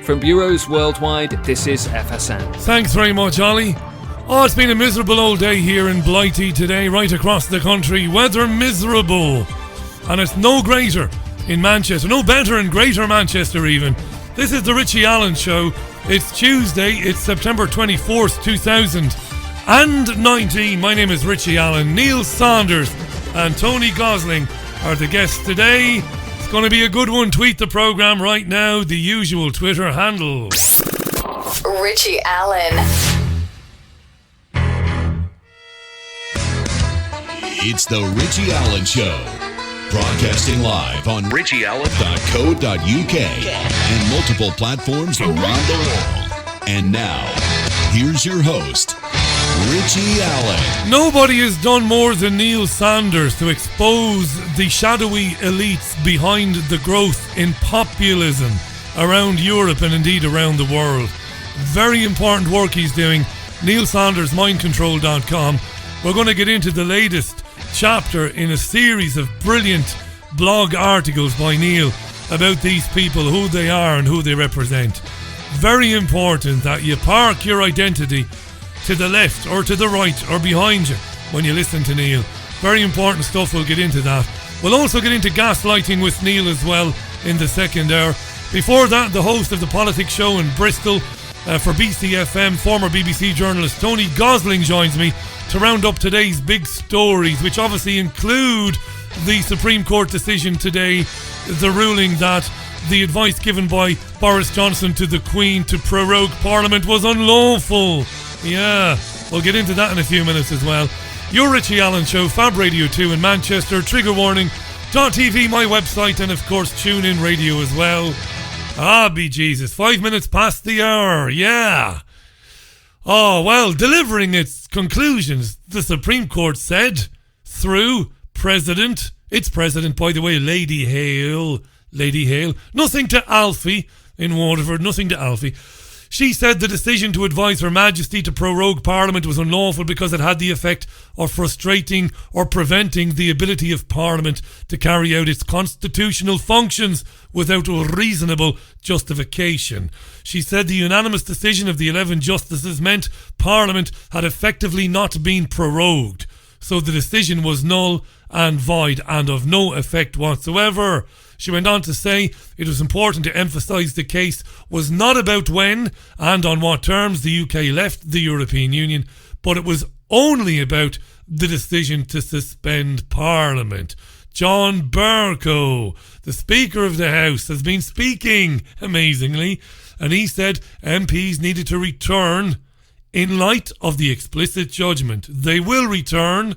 From bureaus worldwide, this is FSN. Thanks very much, Ollie. Oh, it's been a miserable old day here in Blighty today, right across the country. Weather miserable. And it's no greater in Manchester, no better in Greater Manchester even. This is the Richie Allen Show. It's Tuesday, it's September 24th, 2019. My name is Richie Allen. Neil Saunders and Tony Gosling are the guests today. It's going to be a good one. Tweet the programme right now, the usual Twitter handle. Richie Allen. It's the Richie Allen Show. Broadcasting live on richieallen.co.uk and multiple platforms around the world. And now, here's your host, Richie Allen. Nobody has done more than Neil Saunders to expose the shadowy elites behind the growth in populism around Europe and indeed around the world. Very important work he's doing. Neil Saunders, mindcontrol.com. We're going to get into the latest chapter in a series of brilliant blog articles by Neil about these people, who they are and who they represent. Very important that you park your identity to the left or to the right or behind you when you listen to Neil. Very important stuff. We'll get into that. We'll also get into gaslighting with Neil as well in the second hour. Before that, the host of the Politics Show in Bristol for BCfm, former BBC journalist Tony Gosling joins me to round up today's big stories, which obviously include the Supreme Court decision today, the ruling that the advice given by Boris Johnson to the Queen to prorogue Parliament was unlawful. Yeah, we'll get into that in a few minutes as well. Your Richie Allen Show, Fab Radio 2 in Manchester, Trigger Warning, .tv, my website, and of course TuneIn Radio as well. Be Jesus, 5 minutes past the hour, yeah. Oh, well, delivering its conclusions, the Supreme Court said, through its President, by the way, Lady Hale, nothing to Alfie in Waterford, nothing to Alfie. She said the decision to advise Her Majesty to prorogue Parliament was unlawful because it had the effect of frustrating or preventing the ability of Parliament to carry out its constitutional functions without reasonable justification. She said the unanimous decision of the 11 justices meant Parliament had effectively not been prorogued, so the decision was null and void and of no effect whatsoever. She went on to say it was important to emphasise the case was not about when and on what terms the UK left the European Union, but it was only about the decision to suspend Parliament. John Bercow, the Speaker of the House, has been speaking, amazingly, and he said MPs needed to return in light of the explicit judgment. They will return.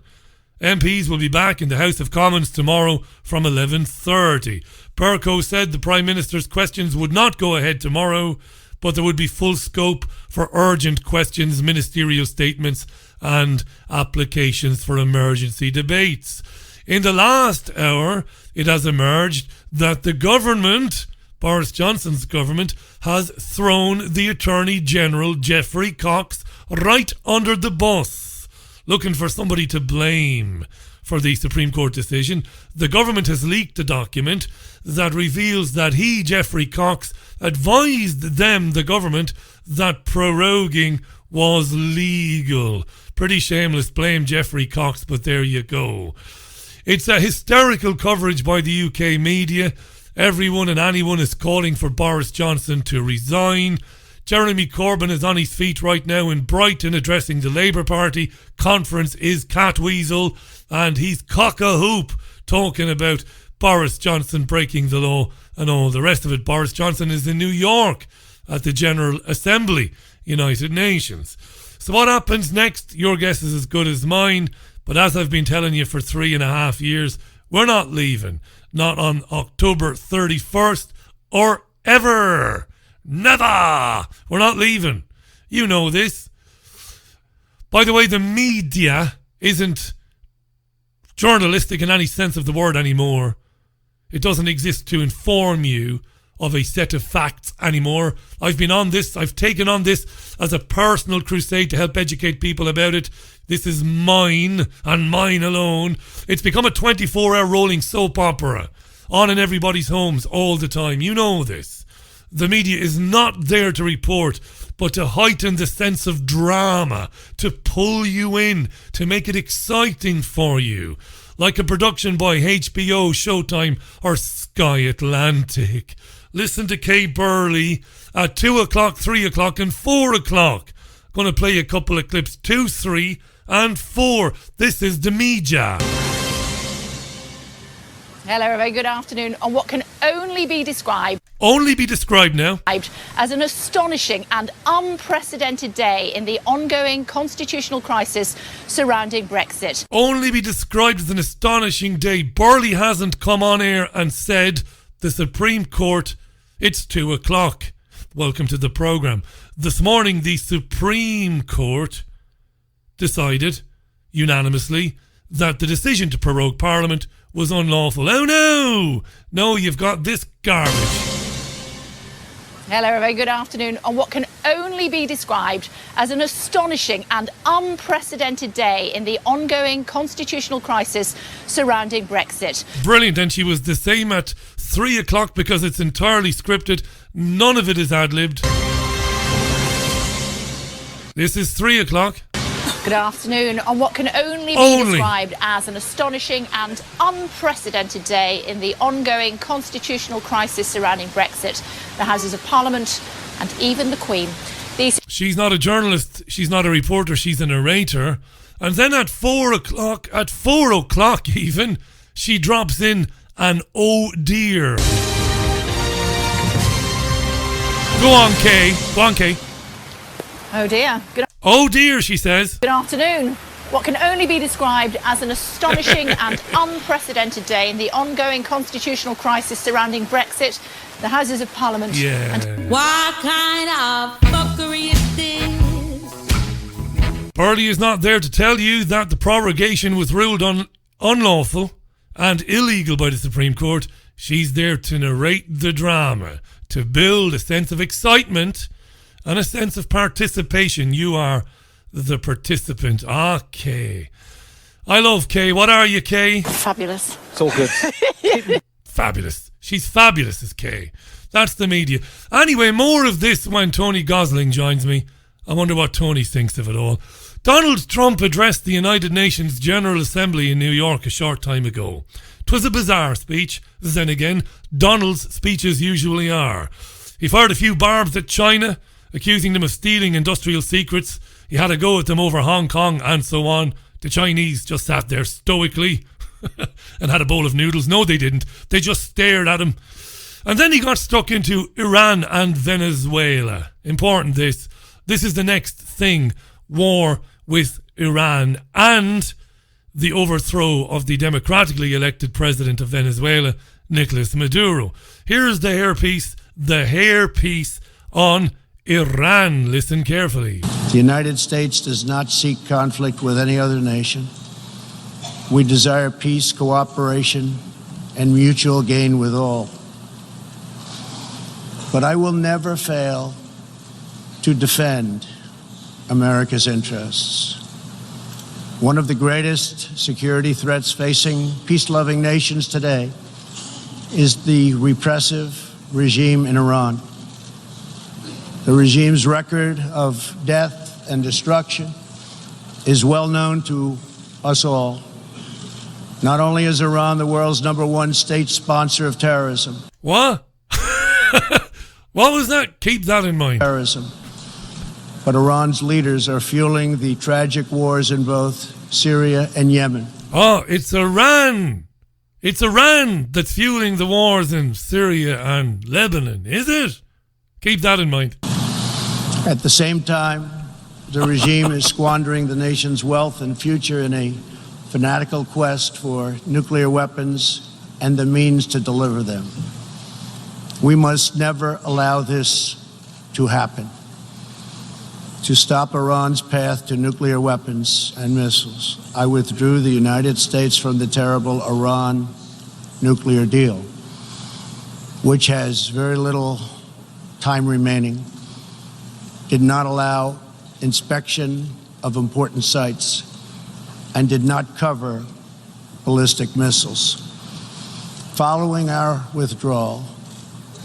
MPs will be back in the House of Commons tomorrow from 11:30. Bercow said the Prime Minister's questions would not go ahead tomorrow, but there would be full scope for urgent questions, ministerial statements and applications for emergency debates. In the last hour, it has emerged that the government, Boris Johnson's government, has thrown the Attorney General, Geoffrey Cox, right under the bus, looking for somebody to blame for the Supreme Court decision. The government has leaked a document that reveals that he, Geoffrey Cox, advised them, the government, that proroguing was legal. Pretty shameless, blame Geoffrey Cox, but there you go. It's a hysterical coverage by the UK media. Everyone and anyone is calling for Boris Johnson to resign. Jeremy Corbyn is on his feet right now in Brighton addressing the Labour Party. Conference is Catweasel, and he's cock-a-hoop talking about Boris Johnson breaking the law and all the rest of it. Boris Johnson is in New York at the General Assembly, United Nations. So what happens next? Your guess is as good as mine. But as I've been telling you for 3.5 years, we're not leaving. Not on October 31st or ever. Never! We're not leaving. You know this. By the way, the media isn't journalistic in any sense of the word anymore. It doesn't exist to inform you of a set of facts anymore. I've been on this, I've taken on this as a personal crusade to help educate people about it. This is mine and mine alone. It's become a 24-hour rolling soap opera on in everybody's homes all the time. You know this. The media is not there to report, but to heighten the sense of drama, to pull you in, to make it exciting for you. Like a production by HBO, Showtime or Sky Atlantic. Listen to Kay Burley at 2 o'clock, 3 o'clock and 4 o'clock. Going to play a couple of clips, 2, 3 and 4. This is the media. Hello, a very good afternoon on what can only be described now as an astonishing and unprecedented day in the ongoing constitutional crisis surrounding Brexit. Only be described as an astonishing day. Burley hasn't come on air and said the Supreme Court, it's 2 o'clock. Welcome to the programme. This morning, the Supreme Court decided unanimously that the decision to prorogue Parliament was unlawful. Oh no! No, you've got this garbage. Hello, a very good afternoon on what can only be described as an astonishing and unprecedented day in the ongoing constitutional crisis surrounding Brexit. Brilliant, and she was the same at 3 o'clock because it's entirely scripted. None of it is ad-libbed. This is 3 o'clock. Good afternoon on what can only be described as an astonishing and unprecedented day in the ongoing constitutional crisis surrounding Brexit. The Houses of Parliament and even the Queen. She's not a journalist, she's not a reporter, she's a narrator. And then at 4 o'clock even, she drops in an oh dear. Go on, Kay. Oh dear. Oh dear, she says. Good afternoon. What can only be described as an astonishing and unprecedented day in the ongoing constitutional crisis surrounding Brexit, the Houses of Parliament. Yeah. What kind of fuckery is this? Burley is not there to tell you that the prorogation was ruled unlawful and illegal by the Supreme Court. She's there to narrate the drama, to build a sense of excitement and a sense of participation. You are the participant. Ah, Kay. I love Kay. What are you, Kay? Fabulous. It's all good. Fabulous. She's fabulous as Kay. That's the media. Anyway, more of this when Tony Gosling joins me. I wonder what Tony thinks of it all. Donald Trump addressed the United Nations General Assembly in New York a short time ago. 'Twas a bizarre speech. Then again, Donald's speeches usually are. He fired a few barbs at China, accusing them of stealing industrial secrets. He had a go at them over Hong Kong and so on. The Chinese just sat there stoically and had a bowl of noodles. No, they didn't. They just stared at him. And then he got stuck into Iran and Venezuela. Important this. This is the next thing. War with Iran and the overthrow of the democratically elected president of Venezuela, Nicolas Maduro. Here's the hairpiece on Iran. Listen carefully. The United States does not seek conflict with any other nation. We desire peace, cooperation, and mutual gain with all. But I will never fail to defend America's interests. One of the greatest security threats facing peace-loving nations today is the repressive regime in Iran. The regime's record of death and destruction is well known to us all. Not only is Iran the world's #1 state sponsor of terrorism. What? What was that? Keep that in mind. Terrorism. But Iran's leaders are fueling the tragic wars in both Syria and Yemen. Oh, it's Iran. It's Iran that's fueling the wars in Syria and Lebanon, is it? Keep that in mind. At the same time, the regime is squandering the nation's wealth and future in a fanatical quest for nuclear weapons and the means to deliver them. We must never allow this to happen. To stop Iran's path to nuclear weapons and missiles, I withdrew the United States from the terrible Iran nuclear deal, which has very little time remaining, did not allow inspection of important sites, and did not cover ballistic missiles. Following our withdrawal,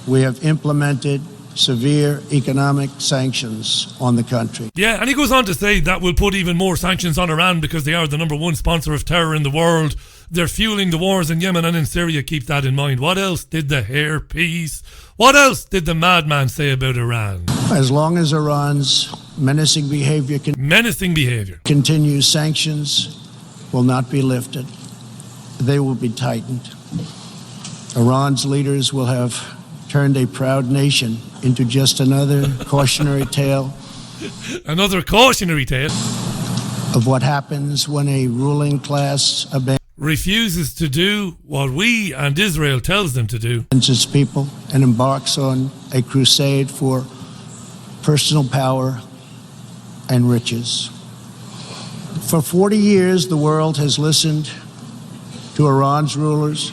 we have implemented severe economic sanctions on the country. Yeah, and he goes on to say that will put even more sanctions on Iran because they are the number one sponsor of terror in the world. They're fueling the wars in Yemen and in Syria. Keep that in mind. What else did the hairpiece? What else did the madman say about Iran? As long as Iran's menacing behavior continues, sanctions will not be lifted. They will be tightened. Iran's leaders will have turned a proud nation into just another cautionary tale. Another cautionary tale of what happens when a ruling class refuses to do what we and Israel tells them to do. Its people and embarks on a crusade for personal power and riches. For 40 years, the world has listened to Iran's rulers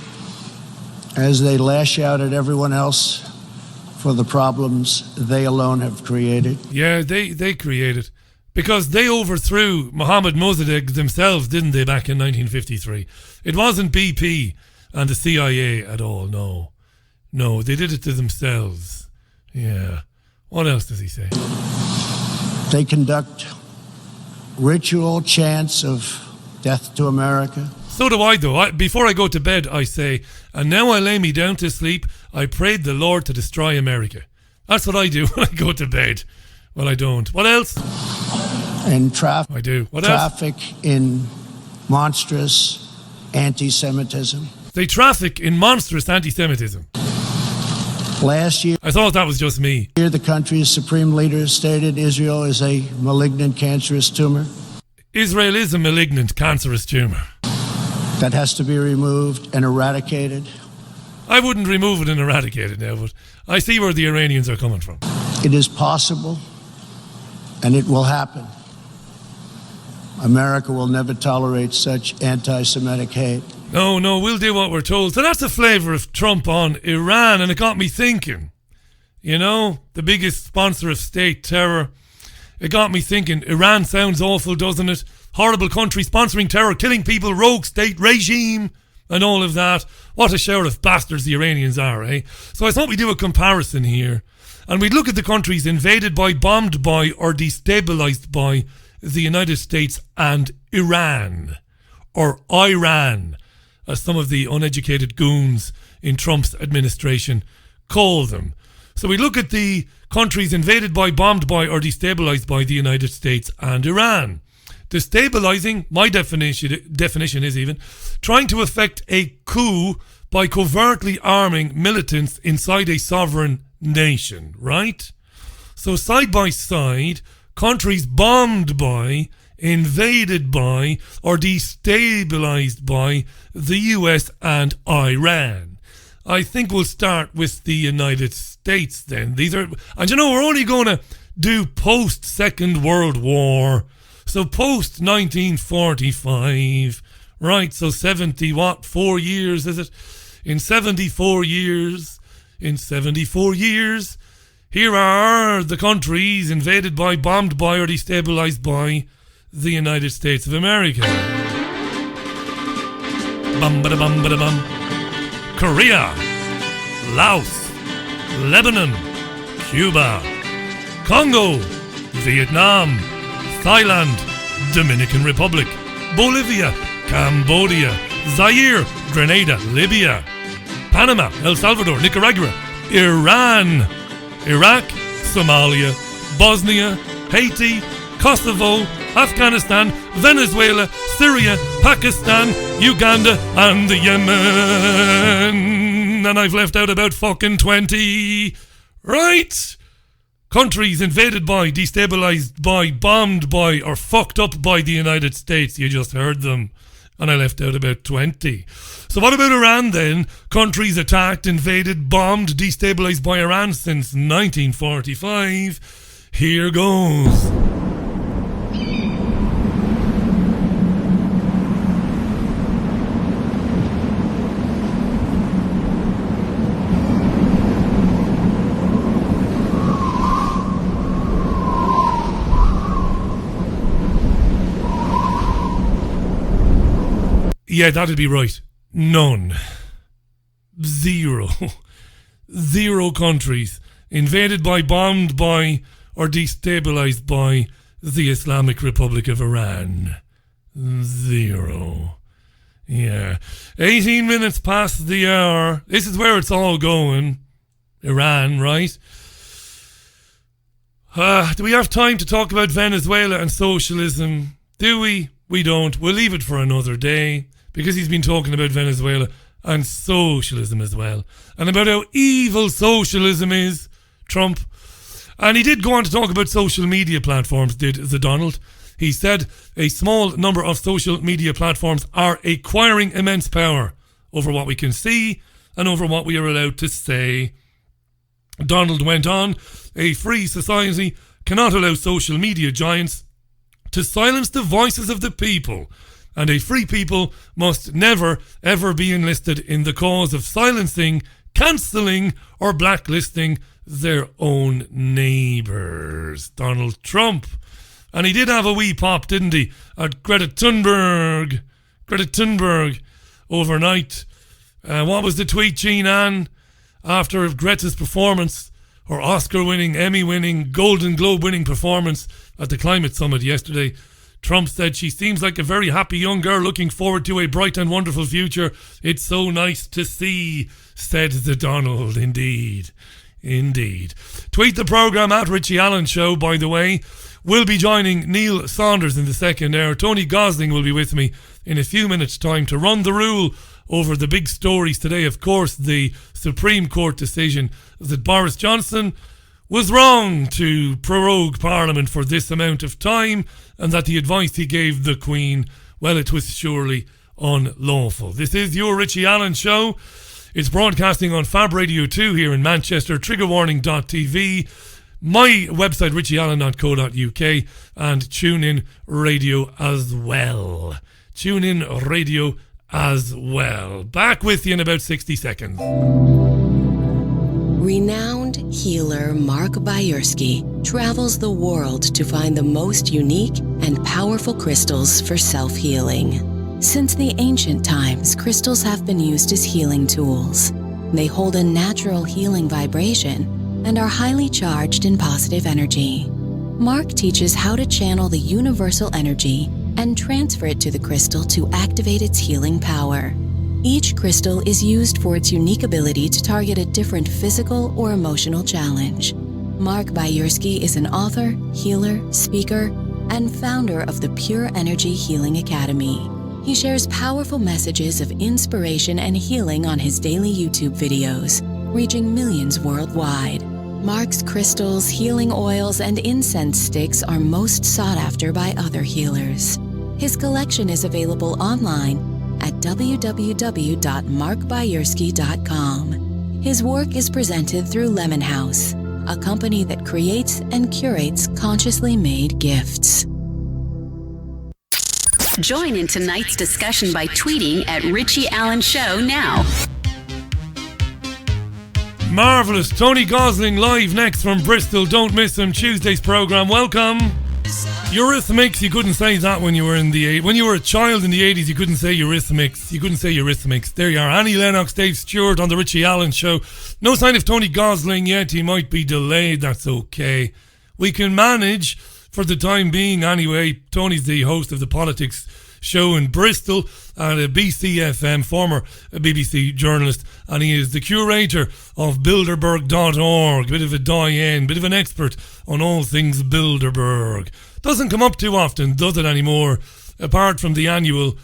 as they lash out at everyone else for the problems they alone have created. Yeah, they created. Because they overthrew Mohammad Mossadegh themselves, didn't they, back in 1953? It wasn't BP and the CIA at all, no. No, they did it to themselves. Yeah. What else does he say? They conduct ritual chants of death to America. So do I, though. Before I go to bed, I say, and now I lay me down to sleep, I prayed the Lord to destroy America. That's what I do when I go to bed. Well, I don't. What else? And I do. What traffic else? In monstrous anti-Semitism. They traffic in monstrous anti-Semitism. Last year, I thought that was just me. The country's supreme leader stated Israel is a malignant, cancerous tumor. Israel is a malignant, cancerous tumor. That has to be removed and eradicated. I wouldn't remove it and eradicate it now, but I see where the Iranians are coming from. It is possible, and it will happen. America will never tolerate such anti-Semitic hate. No, we'll do what we're told. So that's the flavour of Trump on Iran, and it got me thinking. You know, the biggest sponsor of state terror. It got me thinking, Iran sounds awful, doesn't it? Horrible country, sponsoring terror, killing people, rogue state regime, and all of that. What a shower of bastards the Iranians are, eh? So I thought we'd do a comparison here. And we'd look at the countries invaded by, bombed by, or destabilised by the United States and Iran. Or Iran, as some of the uneducated goons in Trump's administration call them. So we look at the countries invaded by, bombed by, or destabilised by the United States and Iran. Destabilising, my definition is even, trying to effect a coup by covertly arming militants inside a sovereign nation, right? So side by side, countries bombed by, invaded by, or destabilised by the US and Iran. I think we'll start with the United States then. And you know, we're only going to do post-Second World War. So post-1945, right? So 4 years, is it? In 74 years, here are the countries invaded by, bombed by, or destabilised by the United States of America. Bum-ba-da-bum-ba-da-bum. Korea, Laos, Lebanon, Cuba, Congo, Vietnam, Thailand, Dominican Republic, Bolivia, Cambodia, Zaire, Grenada, Libya, Panama, El Salvador, Nicaragua, Iran, Iraq, Somalia, Bosnia, Haiti, Kosovo, Afghanistan, Venezuela, Syria, Pakistan, Uganda, and the Yemen. And I've left out about fucking 20. Right? Countries invaded by, destabilised by, bombed by, or fucked up by the United States. You just heard them. And I left out about 20. So what about Iran then? Countries attacked, invaded, bombed, destabilised by Iran since 1945. Here goes. Yeah, that'd be right. None. Zero countries invaded by, bombed by, or destabilized by the Islamic Republic of Iran? 0. Yeah. 18 minutes past the hour. This is where it's all going. Iran, right? Do we have time to talk about Venezuela and socialism? Do we? We don't. We'll leave it for another day, because he's been talking about Venezuela and socialism as well, and about how evil socialism is, Trump. And he did go on to talk about social media platforms, did the Donald. He said a small number of social media platforms are acquiring immense power over what we can see and over what we are allowed to say. Donald went on, a free society cannot allow social media giants to silence the voices of the people, and a free people must never, ever be enlisted in the cause of silencing, cancelling, or blacklisting their own neighbours. Donald Trump. And he did have a wee pop, didn't he, at Greta Thunberg overnight. What was the tweet, Jean Ann? After Greta's performance, her Oscar-winning, Emmy-winning, Golden Globe-winning performance at the Climate Summit yesterday, Trump said she seems like a very happy young girl looking forward to a bright and wonderful future. It's so nice to see, said the Donald. Indeed. Tweet the programme at Richie Allen Show, by the way. We'll be joining Neil Saunders in the second hour. Tony Gosling will be with me in a few minutes' time to run the rule over the big stories today. Of course, the Supreme Court decision that Boris Johnson was wrong to prorogue Parliament for this amount of time, and that the advice he gave the Queen, well, it was surely unlawful. This is your Richie Allen Show. It's broadcasting on Fab Radio 2 here in Manchester, triggerwarning.tv, my website richieallen.co.uk, and TuneIn Radio as well. Back with you in about 60 seconds. Renowned healer Mark Bayersky travels the world to find the most unique and powerful crystals for self-healing. Since the ancient times, crystals have been used as healing tools. They hold a natural healing vibration and are highly charged in positive energy. Mark teaches how to channel the universal energy and transfer it to the crystal to activate its healing power. Each crystal is used for its unique ability to target a different physical or emotional challenge. Mark Bayersky is an author, healer, speaker, and founder of the Pure Energy Healing Academy. He shares powerful messages of inspiration and healing on his daily YouTube videos, reaching millions worldwide. Mark's crystals, healing oils, and incense sticks are most sought after by other healers. His collection is available online at www.markbayersky.com. His work is presented through Lemon House, a company that creates and curates consciously made gifts. Join in tonight's discussion by tweeting at Richie Allen Show now. Marvellous. Tony Gosling live next from Bristol. Don't miss him. Tuesday's programme. Welcome. Eurythmics. You couldn't say that when you were when you were a child in the 80s. You couldn't say Eurythmics. There you are. Annie Lennox, Dave Stewart on the Richie Allen Show. No sign of Tony Gosling yet. He might be delayed. That's okay. We can manage for the time being anyway. Tony's the host of the politics show in Bristol at a BCfm, former BBC journalist, and he is the curator of Bilderberg.org, bit of a die-in, bit of an expert on all things Bilderberg. Doesn't come up too often, does it, anymore? Apart from the annual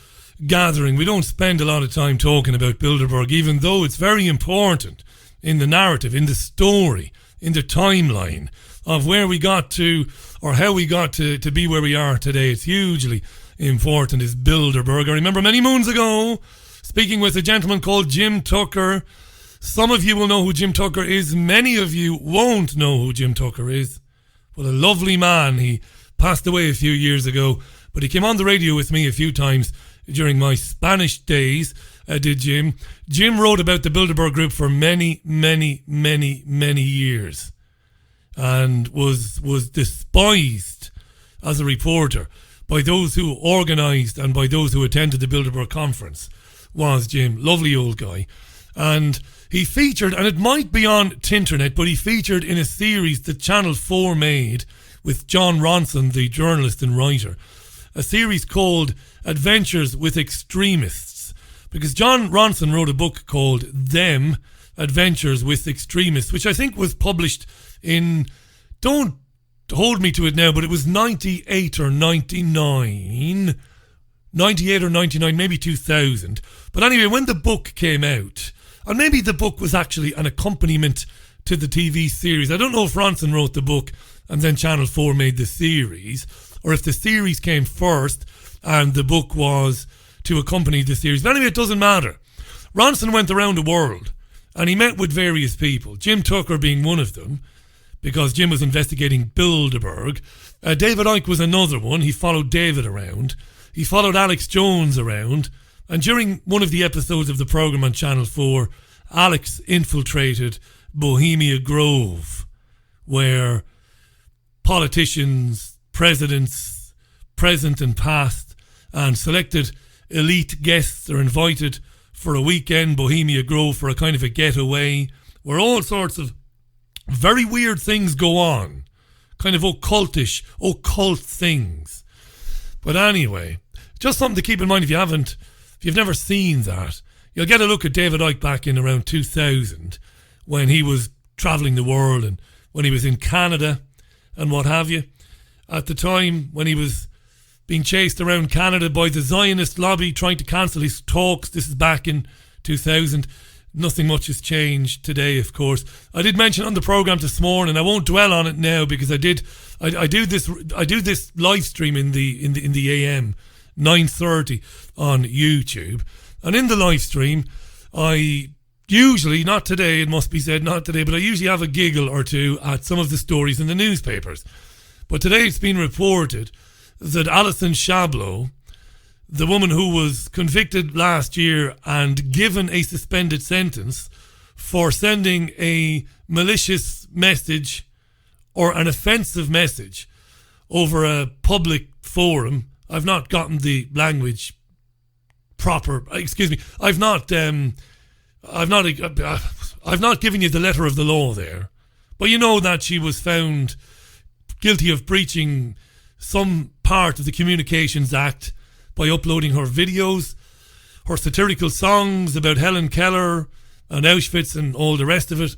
gathering, we don't spend a lot of time talking about Bilderberg, even though it's very important in the narrative, in the story, in the timeline of where we got to, or how we got to be where we are today. It's hugely important, is Bilderberg. I remember many moons ago speaking with a gentleman called Jim Tucker. Some of you will know who Jim Tucker is. Many of you won't know who Jim Tucker is. What a lovely man. He passed away a few years ago, but he came on the radio with me a few times during my Spanish days, did Jim. Jim wrote about the Bilderberg Group for many, many, many, many years, and was despised as a reporter by those who organised and by those who attended the Bilderberg conference. Was Jim. Lovely old guy. And He featured, and it might be on Tinternet, but he featured in a series that Channel 4 made with John Ronson, the journalist and writer, a series called Adventures with Extremists. Because John Ronson wrote a book called Them, Adventures with Extremists, which I think was published in, don't hold me to it now, but it was 98 or 99, maybe 2000. But anyway, when the book came out, and maybe the book was actually an accompaniment to the TV series. I don't know if Ronson wrote the book and then Channel 4 made the series, or if the series came first and the book was to accompany the series. But anyway, it doesn't matter. Ronson went around the world and he met with various people, Jim Tucker being one of them, because Jim was investigating Bilderberg. David Icke was another one. He followed David around. He followed Alex Jones around. And during one of the episodes of the programme on Channel 4, Alex infiltrated Bohemia Grove, where politicians, presidents, present and past, and selected elite guests are invited for a weekend, Bohemia Grove, for a kind of a getaway, where all sorts of very weird things go on, kind of occult things. But anyway, just something to keep in mind if you've never seen that. You'll get a look at David Icke back in around 2000 when he was travelling the world and when he was in Canada and what have you. At the time when he was being chased around Canada by the Zionist lobby trying to cancel his talks. This is back in 2000. Nothing much has changed today, of course. I did mention on the programme this morning, I won't dwell on it now because I do this live stream in the AM 9:30 on YouTube, and in the live stream I usually, not today, it must be said, not today, but I usually have a giggle or two at some of the stories in the newspapers. But today it's been reported that Alison Shablow, the woman who was convicted last year and given a suspended sentence for sending a malicious message or an offensive message over a public forum. I've not gotten the language proper. Excuse me. I've not given you the letter of the law there. But you know that she was found guilty of breaching some part of the Communications Act by uploading her videos, her satirical songs about Helen Keller and Auschwitz and all the rest of it.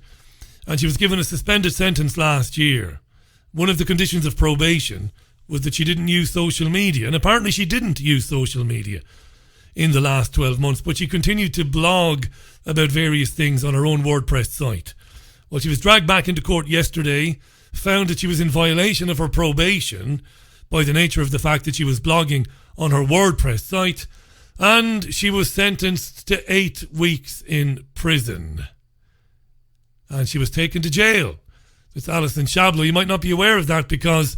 And she was given a suspended sentence last year. One of the conditions of probation was that she didn't use social media. And apparently she didn't use social media in the last 12 months, but she continued to blog about various things on her own WordPress site. Well, she was dragged back into court yesterday, found that she was in violation of her probation by the nature of the fact that she was blogging on her WordPress site, and she was sentenced to 8 weeks in prison. And she was taken to jail. It's Alison Shablow. You might not be aware of that because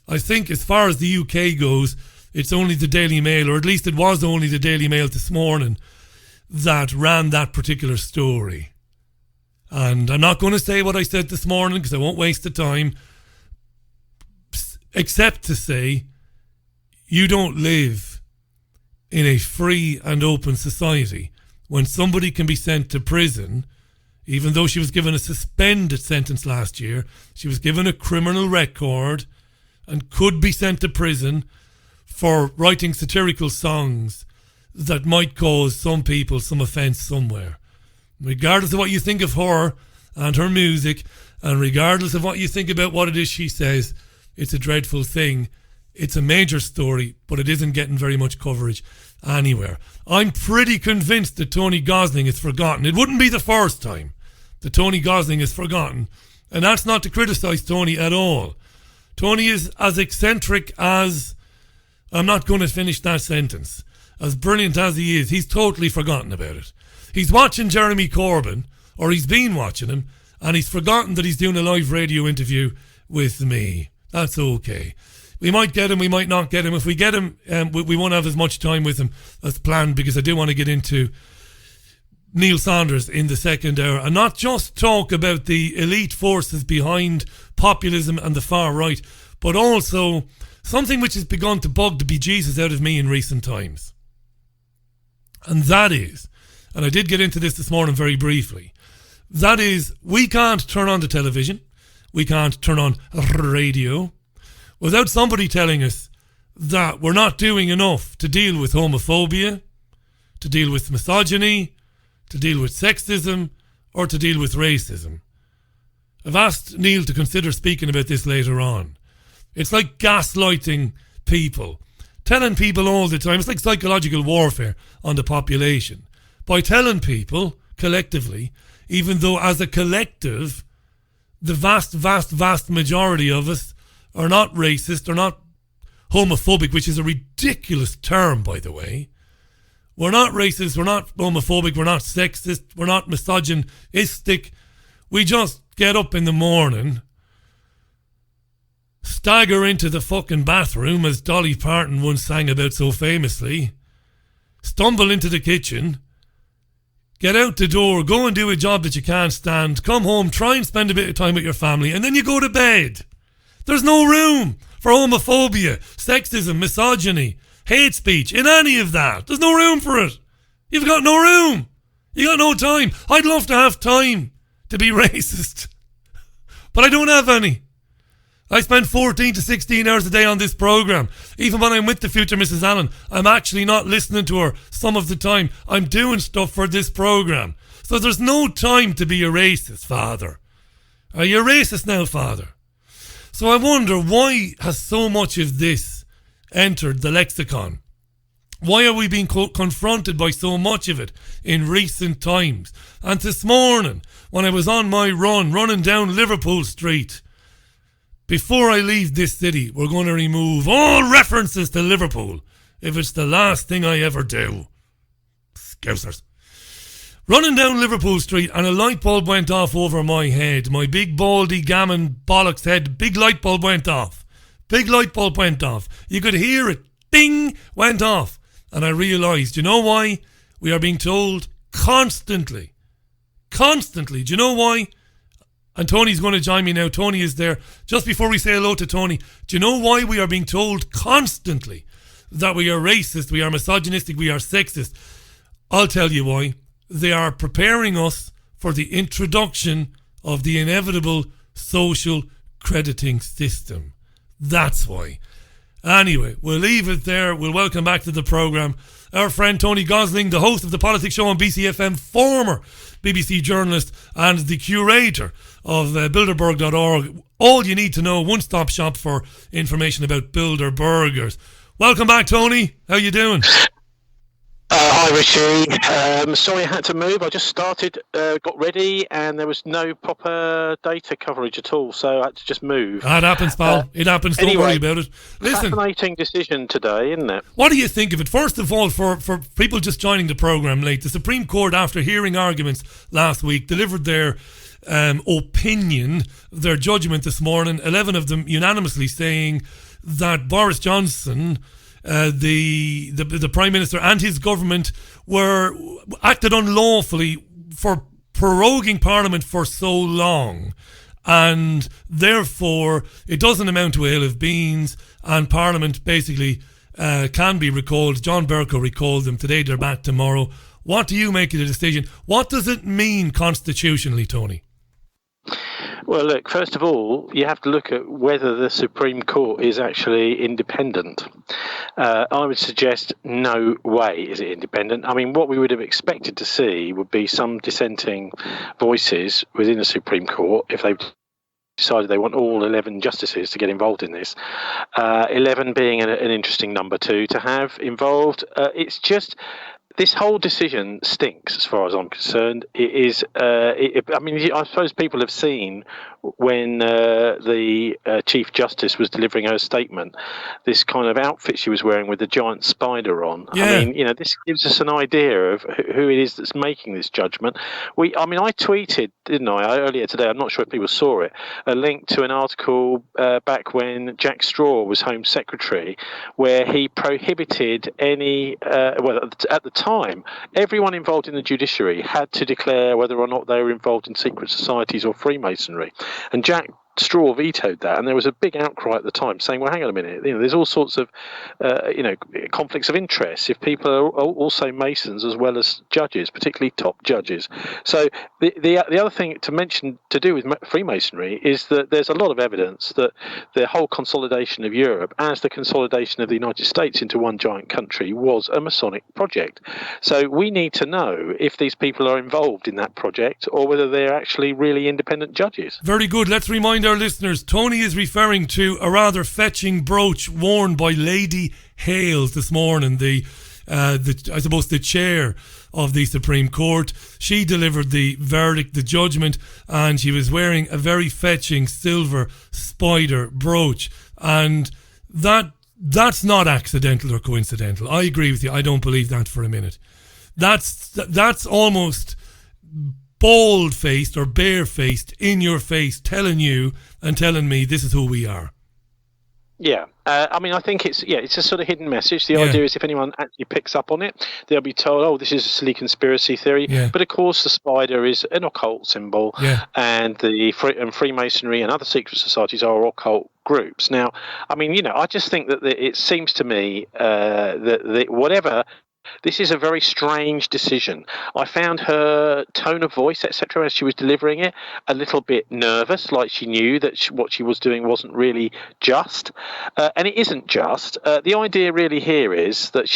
I think as far as the UK goes, it's only the Daily Mail, or at least it was only the Daily Mail this morning, that ran that particular story. And I'm not going to say what I said this morning because I won't waste the time, except to say you don't live in a free and open society when somebody can be sent to prison. Even though she was given a suspended sentence last year, she was given a criminal record and could be sent to prison for writing satirical songs that might cause some people some offence somewhere. Regardless of what you think of her and her music, and regardless of what you think about what it is she says, it's a dreadful thing. It's a major story, but it isn't getting very much coverage anywhere. I'm pretty convinced that Tony Gosling is forgotten. It wouldn't be the first time that Tony Gosling is forgotten. And that's not to criticise Tony at all. Tony is as eccentric as... I'm not going to finish that sentence. As brilliant as he is, he's totally forgotten about it. He's watching Jeremy Corbyn, or he's been watching him, and he's forgotten that he's doing a live radio interview with me. That's okay. We might get him, we might not get him. If we get him, we won't have as much time with him as planned, because I do want to get into Neil Saunders in the second hour and not just talk about the elite forces behind populism and the far right, but also something which has begun to bug the bejesus out of me in recent times. And that is, and I did get into this morning very briefly, That is, we can't turn on the television, we can't turn on radio without somebody telling us that we're not doing enough to deal with homophobia, to deal with misogyny, to deal with sexism, or to deal with racism. I've asked Neil to consider speaking about this later on. It's like gaslighting people, telling people all the time. It's like psychological warfare on the population. By telling people, collectively, even though as a collective, the vast majority of us are not racist, are not homophobic, which is a ridiculous term, by the way. We're not racist, we're not homophobic, we're not sexist, we're not misogynistic. We just get up in the morning, stagger into the fucking bathroom, as Dolly Parton once sang about so famously, stumble into the kitchen, get out the door, go and do a job that you can't stand, come home, try and spend a bit of time with your family, and then you go to bed. There's no room for homophobia, sexism, misogyny, hate speech, in any of that. There's no room for it. You've got no room. You got no time. I'd love to have time to be racist, but I don't have any. I spend 14 to 16 hours a day on this programme. Even when I'm with the future Mrs. Allen, I'm actually not listening to her some of the time. I'm doing stuff for this programme. So there's no time to be a racist, Father. Are you a racist now, Father? So I wonder, why has so much of this entered the lexicon? Why are we being confronted by so much of it in recent times? And this morning, when I was on my running down Liverpool Street, before I leave this city, we're going to remove all references to Liverpool, if it's the last thing I ever do. Scousers. Running down Liverpool Street, and a light bulb went off over my head. My big baldy gammon bollocks head, big light bulb went off. Big light bulb went off. You could hear it. Ding! Went off. And I realised, you know why? We are being told constantly. Do you know why? And Tony's going to join me now. Tony is there. Just before we say hello to Tony, do you know why we are being told constantly that we are racist, we are misogynistic, we are sexist? I'll tell you why. They are preparing us for the introduction of the inevitable social crediting system. That's why. Anyway, we'll leave it there. We'll welcome back to the programme our friend Tony Gosling, the host of the Politics Show on BCfm, former BBC journalist and the curator of Bilderberg.org. All you need to know, one-stop shop for information about Bilderbergers. Welcome back, Tony. How you doing? Hi, Richie. Sorry I had to move. I just started, got ready, and there was no proper data coverage at all, so I had to just move. That happens, pal. It happens. Don't anyway, worry about it. Listen, fascinating decision today, isn't it? What do you think of it? First of all, for people just joining the programme late, the Supreme Court, after hearing arguments last week, delivered their opinion, their judgment this morning, 11 of them unanimously saying that Boris Johnson, the Prime Minister and his government were acted unlawfully for proroguing Parliament for so long, and therefore it doesn't amount to a hill of beans, and Parliament basically can be recalled. John Bercow recalled them today. They're back tomorrow. What do you make of the decision? What does it mean constitutionally, Tony? Well, look, first of all, you have to look at whether the Supreme Court is actually independent. I would suggest no way is it independent. I mean, what we would have expected to see would be some dissenting voices within the Supreme Court if they decided they want all 11 justices to get involved in this. 11 being an interesting number to have involved. It's just... This whole decision stinks, as far as I'm concerned. It is. I mean, I suppose people have seen when the Chief Justice was delivering her statement, this kind of outfit she was wearing with the giant spider on. Yeah. I mean, you know, this gives us an idea of who it is that's making this judgment. I tweeted, didn't I, earlier today? I'm not sure if people saw it. A link to an article back when Jack Straw was Home Secretary, where he prohibited any. At the time, everyone involved in the judiciary had to declare whether or not they were involved in secret societies or Freemasonry. And Jack straw vetoed that, and there was a big outcry at the time saying, well, hang on a minute, there's all sorts of conflicts of interest if people are also Masons as well as judges, particularly top judges. So the other thing to mention to do with Freemasonry is that there's a lot of evidence that the whole consolidation of Europe as the consolidation of the United States into one giant country was a Masonic project. So we need to know if these people are involved in that project or whether they're actually really independent judges. Very good. Let's remind our listeners, Tony is referring to a rather fetching brooch worn by Lady Hale this morning, I suppose the chair of the Supreme Court. She delivered the verdict, the judgment, and she was wearing a very fetching silver spider brooch. And that's not accidental or coincidental. I agree with you. I don't believe that for a minute. That's almost bald-faced or bare-faced, in your face, telling you and telling me this is who we are. Yeah, I think it's a sort of hidden message. The idea is if anyone actually picks up on it, they'll be told, oh, this is a silly conspiracy theory. Yeah. But of course, the spider is an occult symbol, and Freemasonry and other secret societies are occult groups. Now, I just think that it seems to me that whatever. This is a very strange decision. I found her tone of voice, etc., as she was delivering it, a little bit nervous, like she knew that what she was doing wasn't really just. And it isn't just. The idea really here is that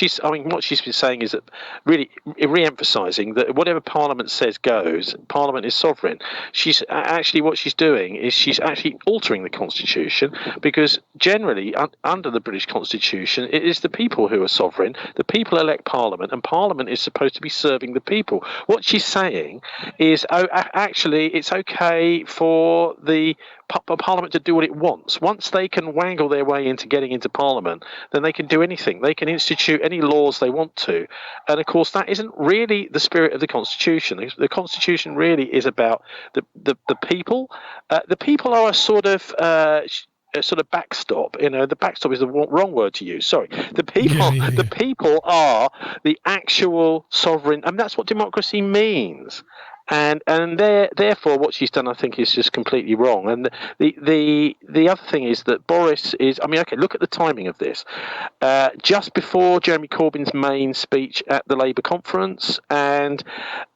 what she's been saying is that really re-emphasising that whatever Parliament says goes, Parliament is sovereign. What she's doing is she's actually altering the Constitution, because generally, under the British Constitution, it is the people who are sovereign. The people elect Parliament, and Parliament is supposed to be serving the people. What she's saying is, actually, it's okay for the Parliament to do what it wants. Once they can wangle their way into getting into Parliament, then they can do anything. They can institute any laws they want to. And of course, that isn't really the spirit of the Constitution. The Constitution really is about the people. The people are a sort of backstop. The backstop is the wrong word to use. Sorry. The people are the actual sovereign, and that's what democracy means. And therefore, what she's done, I think, is just completely wrong. And the other thing is that Boris is. Look at the timing of this. Just before Jeremy Corbyn's main speech at the Labour conference, and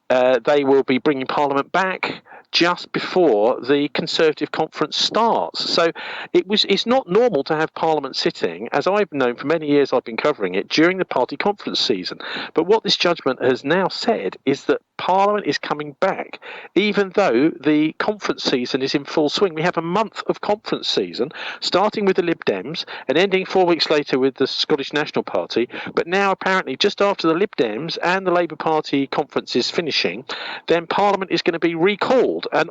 they will be bringing Parliament back just before the Conservative conference starts. So it's not normal to have Parliament sitting, as I've known for many years. I've been covering it during the party conference season. But what this judgment has now said is that Parliament is coming back, even though the conference season is in full swing. We have a month of conference season, starting with the Lib Dems and ending 4 weeks later with the Scottish National Party. But now, apparently, just after the Lib Dems and the Labour Party conference is finishing, then Parliament is going to be recalled. And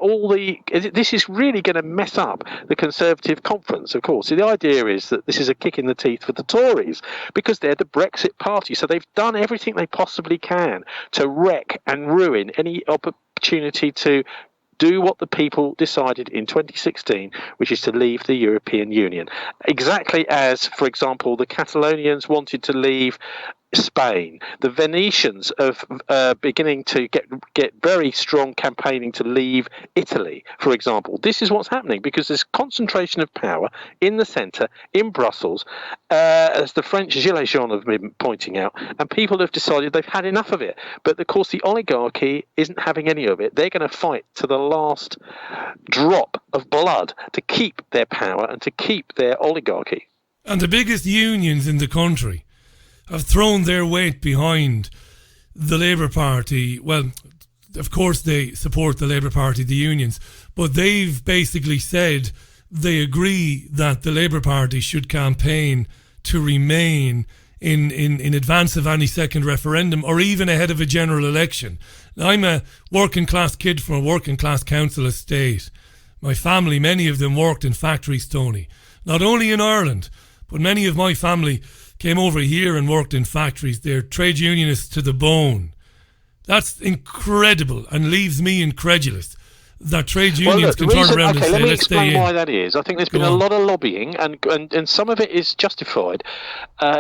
this is really going to mess up the Conservative conference, of course. So the idea is that this is a kick in the teeth for the Tories, because they're the Brexit party. So they've done everything they possibly can to wreck and ruin any opportunity to do what the people decided in 2016, which is to leave the European Union. Exactly as, for example, the Catalonians wanted to leave Spain. The Venetians are beginning to get very strong campaigning to leave Italy, for example. This is what's happening because there's concentration of power in the centre, in Brussels, as the French Gilets jaunes have been pointing out, and people have decided they've had enough of it. But of course, the oligarchy isn't having any of it. They're going to fight to the last drop of blood to keep their power and to keep their oligarchy. And the biggest unions in the country have thrown their weight behind the Labour Party. Well, of course they support the Labour Party, the unions, but they've basically said they agree that the Labour Party should campaign to remain in advance of any second referendum or even ahead of a general election. Now, I'm a working class kid from a working class council estate. My family, many of them worked in factories, Tony. Not only in Ireland, but many of my family came over here and worked in factories. They're trade unionists to the bone. That's incredible and leaves me incredulous that trade unions can turn around and say, let me let's stay explain in. why that is. I think there's been a lot of lobbying, and some of it is justified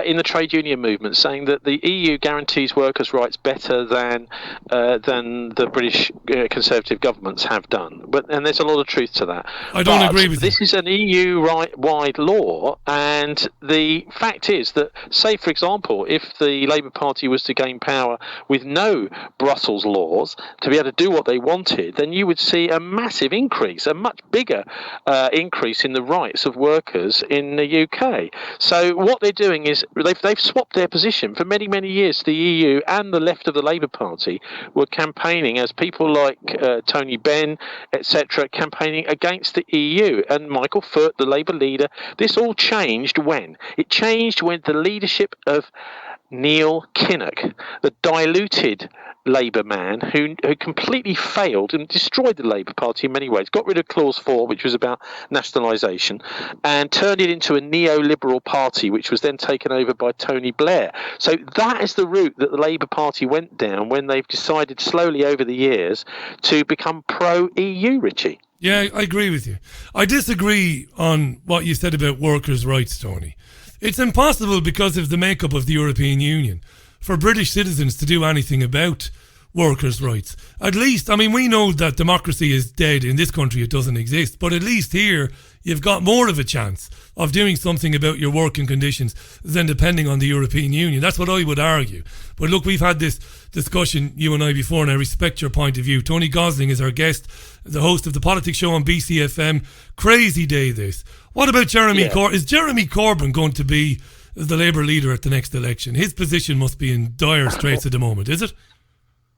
in the trade union movement, saying that the EU guarantees workers' rights better than the British Conservative governments have done. And there's a lot of truth to that. I don't agree with this. This is an EU-wide law, and the fact is that, say, for example, if the Labour Party was to gain power with no Brussels laws to be able to do what they wanted, then you would see a massive increase, a much bigger increase in the rights of workers in the UK. So what they're doing is they've swapped their position. For many, many years, the EU and the left of the Labour Party were campaigning as people like Tony Benn, etc., campaigning against the EU. And Michael Foot, the Labour leader, this all changed when? It changed when the leadership of Neil Kinnock, the diluted Labour man who completely failed and destroyed the Labour Party in many ways, got rid of Clause 4, which was about nationalisation, and turned it into a neoliberal party, which was then taken over by Tony Blair. So that is the route that the Labour Party went down when they've decided slowly over the years to become pro-EU, Richie. Yeah, I agree with you. I disagree on what you said about workers' rights, Tony. It's impossible because of the makeup of the European Union for British citizens to do anything about workers' rights. At least, I mean, we know that democracy is dead in this country, it doesn't exist, but at least here you've got more of a chance of doing something about your working conditions than depending on the European Union. That's what I would argue. But look, we've had this discussion, you and I, before, and I respect your point of view. Tony Gosling is our guest, the host of the Politics Show on BCfm. Crazy day this. What about Jeremy Corbyn? Is Jeremy Corbyn going to be the Labour leader at the next election? His position must be in dire straits at the moment, is it?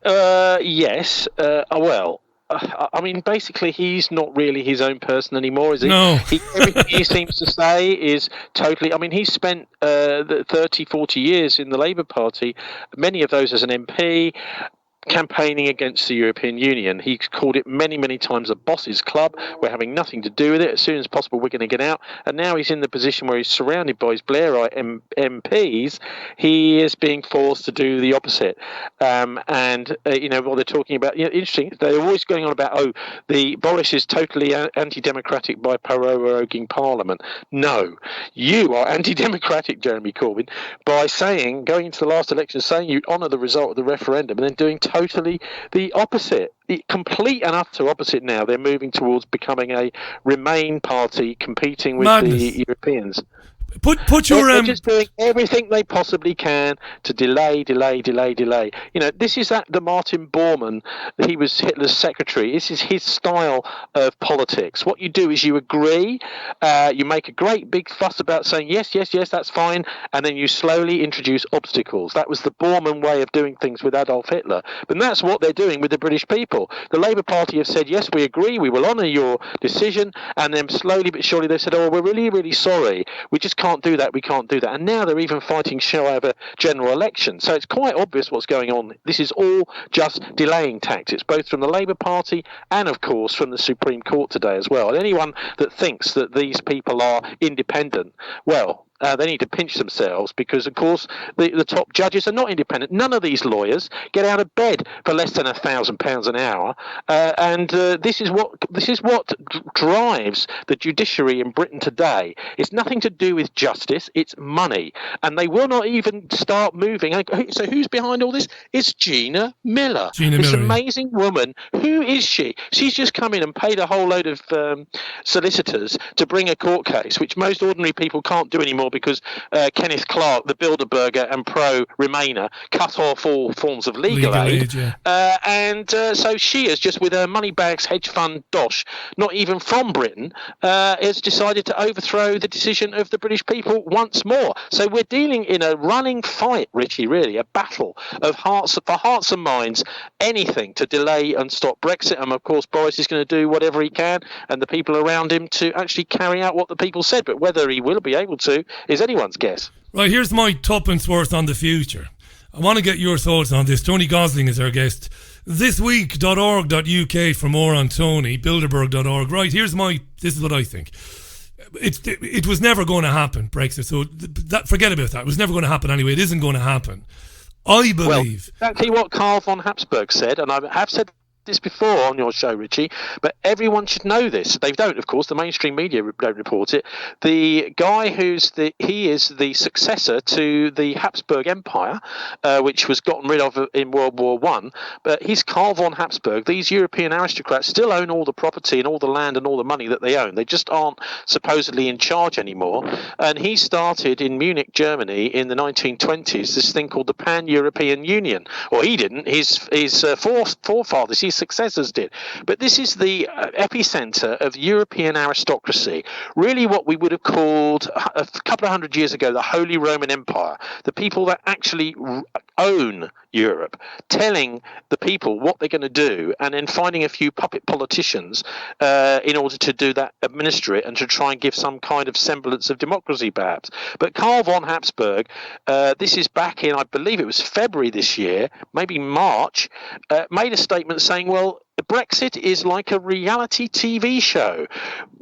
Yes. Well, I mean, basically, he's not really his own person anymore, is he? No. Everything he seems to say is totally... I mean, he's spent 30, 40 years in the Labour Party, many of those as an MP, campaigning against the European Union. He's called it many, many times a boss's club. We're having nothing to do with it. As soon as possible, we're going to get out. And now he's in the position where he's surrounded by his Blairite MPs. He is being forced to do the opposite. You know, what they're talking about, interesting, they're always going on about, the Boris is totally anti-democratic by proroguing Parliament. No, you are anti-democratic, Jeremy Corbyn, by going into the last election, saying you'd honour the result of the referendum and then doing totally the opposite, the complete and utter opposite. Now they're moving towards becoming a Remain party competing with the Europeans. They're just doing everything they possibly can to delay. You know, this is the Martin Bormann. He was Hitler's secretary. This is his style of politics. What you do is you agree, you make a great big fuss about saying yes, that's fine, and then you slowly introduce obstacles. That was the Bormann way of doing things with Adolf Hitler. But that's what they're doing with the British people. The Labour Party have said, yes, we agree, we will honour your decision, and then slowly but surely they've said, we're really, really sorry. We just can't do that, we can't do that. And now they're even fighting shall have a general election. So it's quite obvious what's going on. This is all just delaying tactics, both from the Labour Party and, of course, from the Supreme Court today as well. And anyone that thinks that these people are independent, well, they need to pinch themselves because, of course, the top judges are not independent. None of these lawyers get out of bed for less than £1,000 an hour, and this is what drives the judiciary in Britain today. It's nothing to do with justice; it's money, and they will not even start moving. So, who's behind all this? It's Gina Miller. This amazing woman. Who is she? She's just come in and paid a whole load of solicitors to bring a court case, which most ordinary people can't do anymore, because Kenneth Clark, the Bilderberger and pro-Remainer, cut off all forms of legal aid. So she is just, with her moneybags hedge fund dosh, not even from Britain, has decided to overthrow the decision of the British people once more. So we're dealing in a running fight, Richie, really, a battle of hearts and minds, anything to delay and stop Brexit. And of course, Boris is going to do whatever he can, and the people around him, to actually carry out what the people said. But whether he will be able to is anyone's guess. Right, here's my tuppence worth on the future. I want to get your thoughts on this. Tony Gosling is our guest. Thisweek.org.uk for more on Tony. Bilderberg.org. Right, this is what I think. It was never going to happen, Brexit. So forget about that. It was never going to happen anyway. It isn't going to happen. I believe... Well, exactly what Karl von Habsburg said, and I have said this before on your show, Richie, but everyone should know this. They don't, of course. The mainstream media don't report it. The guy he is the successor to the Habsburg Empire, which was gotten rid of in World War One. But he's Karl von Habsburg. These European aristocrats still own all the property and all the land and all the money that they own. They just aren't supposedly in charge anymore. And he started in Munich, Germany, in the 1920s, this thing called the Pan-European Union. Or he didn't. His forefathers, his successors did. But this is the epicenter of European aristocracy, really what we would have called a couple of hundred years ago the Holy Roman Empire, the people that actually own Europe, telling the people what they're going to do, and then finding a few puppet politicians in order to do that, administer it, and to try and give some kind of semblance of democracy, perhaps. But Karl von Habsburg, this is back in, I believe it was February this year, maybe March, made a statement saying, well, Brexit is like a reality TV show.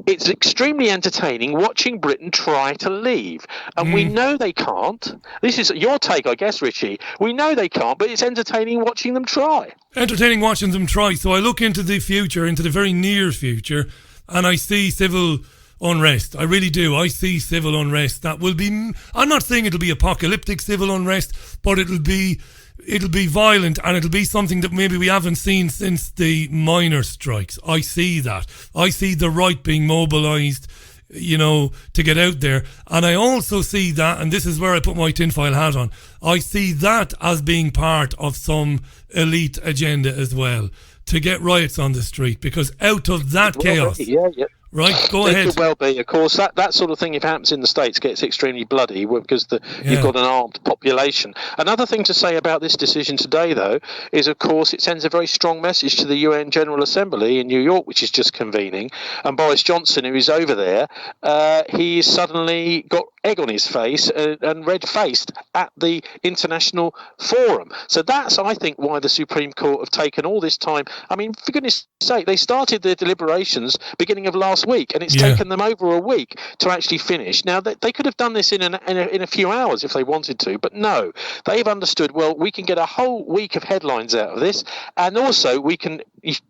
It's extremely entertaining watching Britain try to leave. And we know they can't. This is your take, I guess, Richie. We know they can't, but it's entertaining watching them try. Entertaining watching them try. So I look into the future, into the very near future, and I see civil unrest. I really do. I see civil unrest that will be, I'm not saying it'll be apocalyptic civil unrest, but it'll be violent, and it'll be something that maybe we haven't seen since the miners' strikes. I see that. I see the right being mobilised, to get out there. And I also see that, and this is where I put my tinfoil hat on, I see that as being part of some elite agenda as well, to get riots on the street, because out of that chaos... Yeah. Right, go ahead. It could well be. Of course, that sort of thing, if it happens in the States, gets extremely bloody because you've got an armed population. Another thing to say about this decision today, though, is, of course, it sends a very strong message to the UN General Assembly in New York, which is just convening. And Boris Johnson, who is over there, he's suddenly got egg on his face and red-faced at the international forum. So that's, I think, why the Supreme Court have taken all this time. I mean, for goodness sake, they started their deliberations beginning of last week, and it's taken them over a week to actually finish. Now, they could have done this in a few hours if they wanted to, but no. They've understood, well, we can get a whole week of headlines out of this, and also we can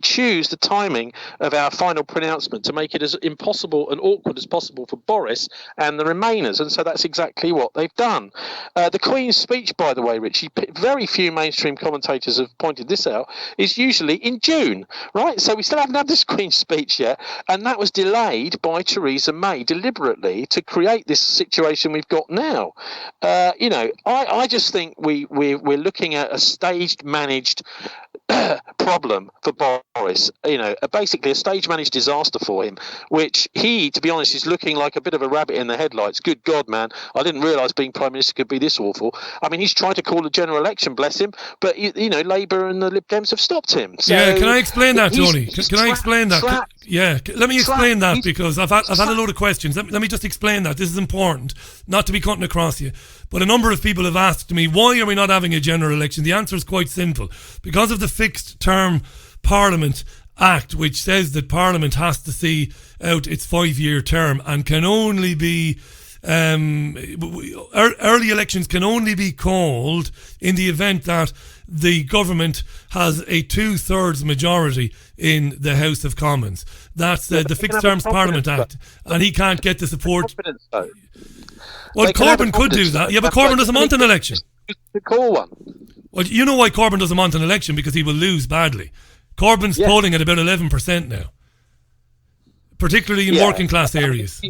choose the timing of our final pronouncement to make it as impossible and awkward as possible for Boris and the Remainers. And so that's exactly what they've done. The Queen's speech, by the way, Richie, very few mainstream commentators have pointed this out, is usually in June, right? So we still haven't had this Queen's speech yet, and that was delayed by Theresa May deliberately to create this situation we've got now. I just think we're looking at a staged, managed problem for Boris, basically a stage managed disaster for him, which he, to be honest, is looking like a bit of a rabbit in the headlights. Good God, man, I didn't realise being Prime Minister could be this awful. I mean, he's tried to call a general election, bless him, but Labour and the Lib Dems have stopped him. So can I explain that, Tony? Can I explain that? Let me explain that, because I've had a load of questions. Let me just explain that. This is important, not to be cutting across you. But a number of people have asked me, why are we not having a general election? The answer is quite simple. Because of the Fixed Term Parliament Act, which says that Parliament has to see out its 5-year term and can only be... early elections can only be called in the event that the government has a 2/3 majority in the House of Commons. That's the Fixed Terms Parliament Act, and he can't get the support. Well, Corbyn could do that. Yeah, but Corbyn doesn't want an election. To call one. Well, you know why Corbyn doesn't want an election? Because he will lose badly. Corbyn's polling at about 11% now, particularly in working class areas.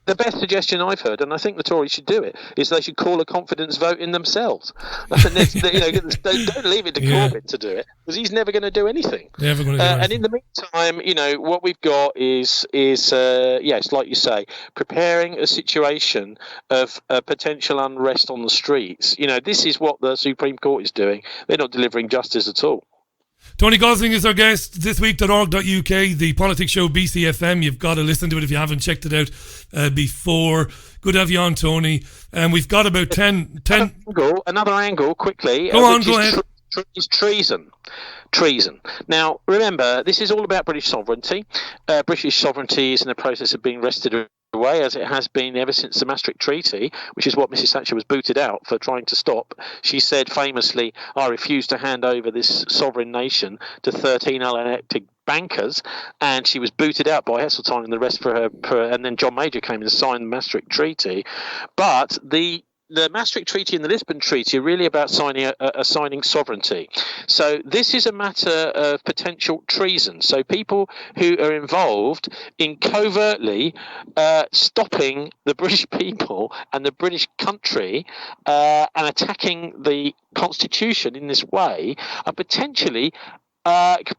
The best suggestion I've heard, and I think the Tories should do it, is they should call a confidence vote in themselves. Don't leave it to Corbyn to do it, because he's never going to do anything. Never going to do anything. And in the meantime, what we've got is yes, like you say, preparing a situation of potential unrest on the streets. This is what the Supreme Court is doing. They're not delivering justice at all. Tony Gosling is our guest, thisweek.org.uk, the politics show BCfm. You've got to listen to it if you haven't checked it out before. Good to have you on, Tony. And we've got about 10... Another angle, quickly. Go ahead. Is treason. Now, remember, this is all about British sovereignty. British sovereignty is in the process of being wrested way, as it has been ever since the Maastricht Treaty, which is what Mrs. Thatcher was booted out for trying to stop. She said famously, I refuse to hand over this sovereign nation to 13 unelected bankers, and she was booted out by Heseltine and the rest and then John Major came and signed the Maastricht Treaty. But the Maastricht Treaty and the Lisbon Treaty are really about assigning sovereignty. So this is a matter of potential treason. So people who are involved in covertly stopping the British people and the British country and attacking the Constitution in this way are potentially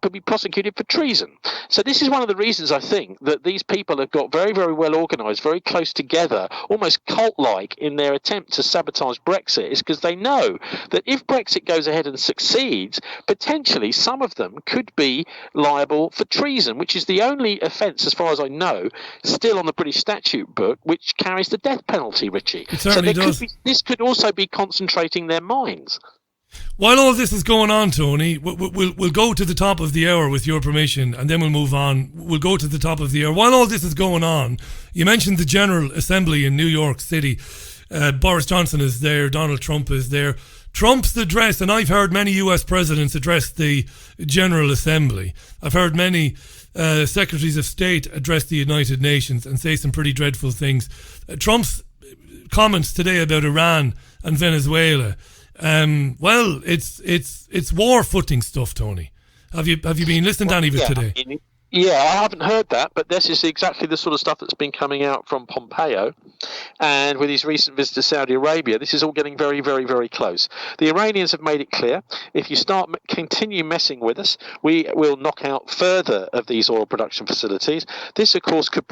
could be prosecuted for treason. So this is one of the reasons I think that these people have got very, very well organised, very close together, almost cult-like in their attempt to sabotage Brexit, is because they know that if Brexit goes ahead and succeeds, potentially some of them could be liable for treason, which is the only offence, as far as I know, still on the British statute book, which carries the death penalty, Richie. It certainly does. This could also be concentrating their minds. While all this is going on, Tony, we'll go to the top of the hour with your permission, and then we'll move on. We'll go to the top of the hour. While all this is going on, you mentioned the General Assembly in New York City. Boris Johnson is there. Donald Trump is there. Trump's address, and I've heard many US presidents address the General Assembly. I've heard many secretaries of state address the United Nations and say some pretty dreadful things. Trump's comments today about Iran and Venezuela, well, it's war footing stuff, Tony. Have you been listening to any of it today? Yeah, I haven't heard that, but this is exactly the sort of stuff that's been coming out from Pompeo, and with his recent visit to Saudi Arabia, this is all getting very, very, very close. The Iranians have made it clear, if you continue messing with us, we will knock out further of these oil production facilities. This, of course, could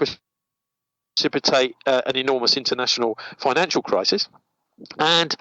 precipitate an enormous international financial crisis. And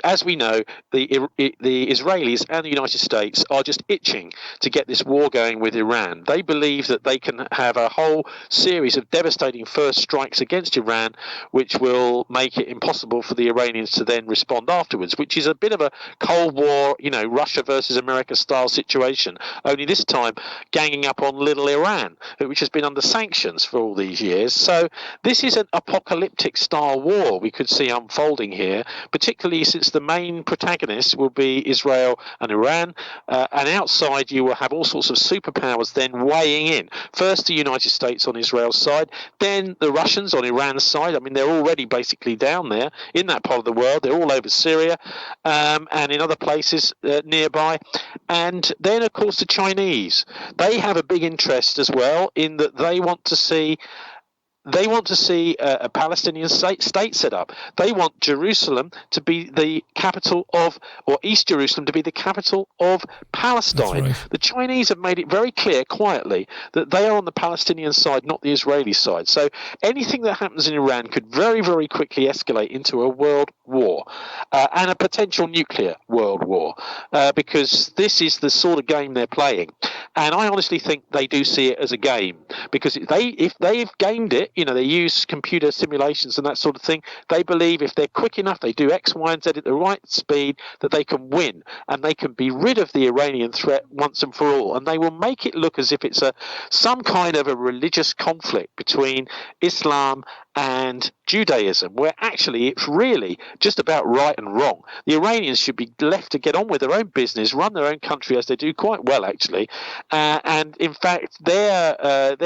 as we know, the Israelis and the United States are just itching to get this war going with Iran. They believe that they can have a whole series of devastating first strikes against Iran, which will make it impossible for the Iranians to then respond afterwards, which is a bit of a Cold War, Russia versus America style situation, only this time ganging up on little Iran, which has been under sanctions for all these years. So this is an apocalyptic style war we could see unfolding here, particularly since the main protagonists will be Israel and Iran, and outside you will have all sorts of superpowers then weighing in. First the United States on Israel's side, then the Russians on Iran's side. I mean, they're already basically down there in that part of the world. They're all over Syria and in other places nearby. And then, of course, the Chinese. They have a big interest as well in that they want to see a Palestinian state set up. They want Jerusalem to be the capital of, or East Jerusalem to be the capital of Palestine. Right. The Chinese have made it very clear quietly that they are on the Palestinian side, not the Israeli side. So anything that happens in Iran could very, very quickly escalate into a world war and a potential nuclear world war because this is the sort of game they're playing. And I honestly think they do see it as a game, because if they've gamed it, they use computer simulations and that sort of thing. They believe if they're quick enough, they do X, Y, and Z at the right speed, that they can win and they can be rid of the Iranian threat once and for all. And they will make it look as if it's some kind of a religious conflict between Islam and Judaism, where actually it's really just about right and wrong. The Iranians should be left to get on with their own business, run their own country, as they do quite well, actually. And in fact, their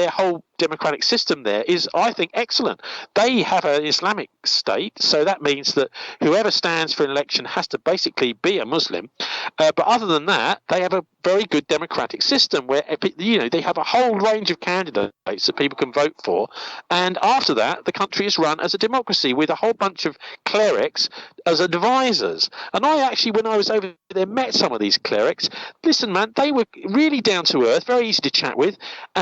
whole democratic system there is, I think, excellent. They have an Islamic state, so that means that whoever stands for an election has to basically be a Muslim. But other than that, they have a very good democratic system where they have a whole range of candidates that people can vote for, and after that the country is run as a democracy with a whole bunch of clerics as advisors. And I actually, when I was over there, met some of these clerics. Listen, man, they were really down to earth, very easy to chat with,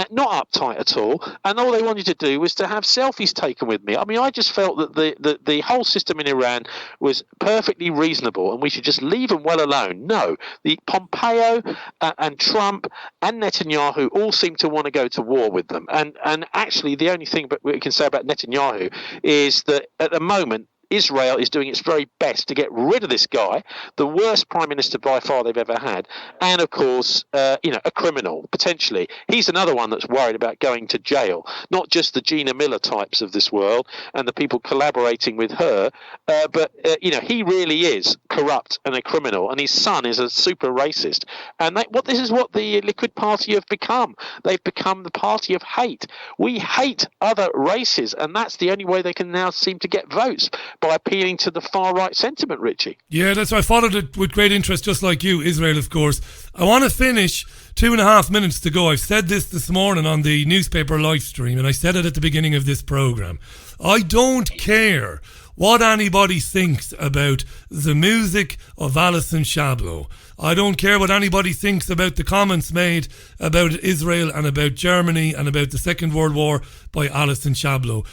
not uptight at all, and all they wanted to do was to have selfies taken with me. I mean, I just felt that the whole system in Iran was perfectly reasonable and we should just leave them well alone. No, the Pompeo and Trump and Netanyahu all seem to want to go to war with them. And actually, the only thing we can say about Netanyahu is that at the moment, Israel is doing its very best to get rid of this guy, the worst prime minister by far they've ever had, and of course, a criminal, potentially. He's another one that's worried about going to jail, not just the Gina Miller types of this world and the people collaborating with her, but he really is corrupt and a criminal, and his son is a super racist. And this is what the Liquid Party have become. They've become the party of hate. We hate other races, and that's the only way they can now seem to get votes, by appealing to the far-right sentiment, Richie. Yeah, that's right. I followed it with great interest, just like you, Israel, of course. I want to finish 2.5 minutes to go. I've said this morning on the newspaper live stream, and I said it at the beginning of this programme. I don't care what anybody thinks about the music of Alison Shablo. I don't care what anybody thinks about the comments made about Israel and about Germany and about the Second World War by Alison Shablo.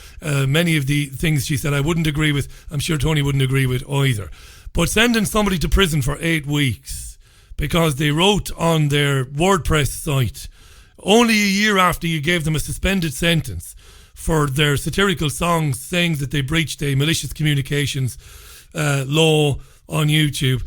Many of the things she said I wouldn't agree with. I'm sure Tony wouldn't agree with either. But sending somebody to prison for 8 weeks because they wrote on their WordPress site only a year after you gave them a suspended sentence for their satirical songs saying that they breached a malicious communications law on YouTube,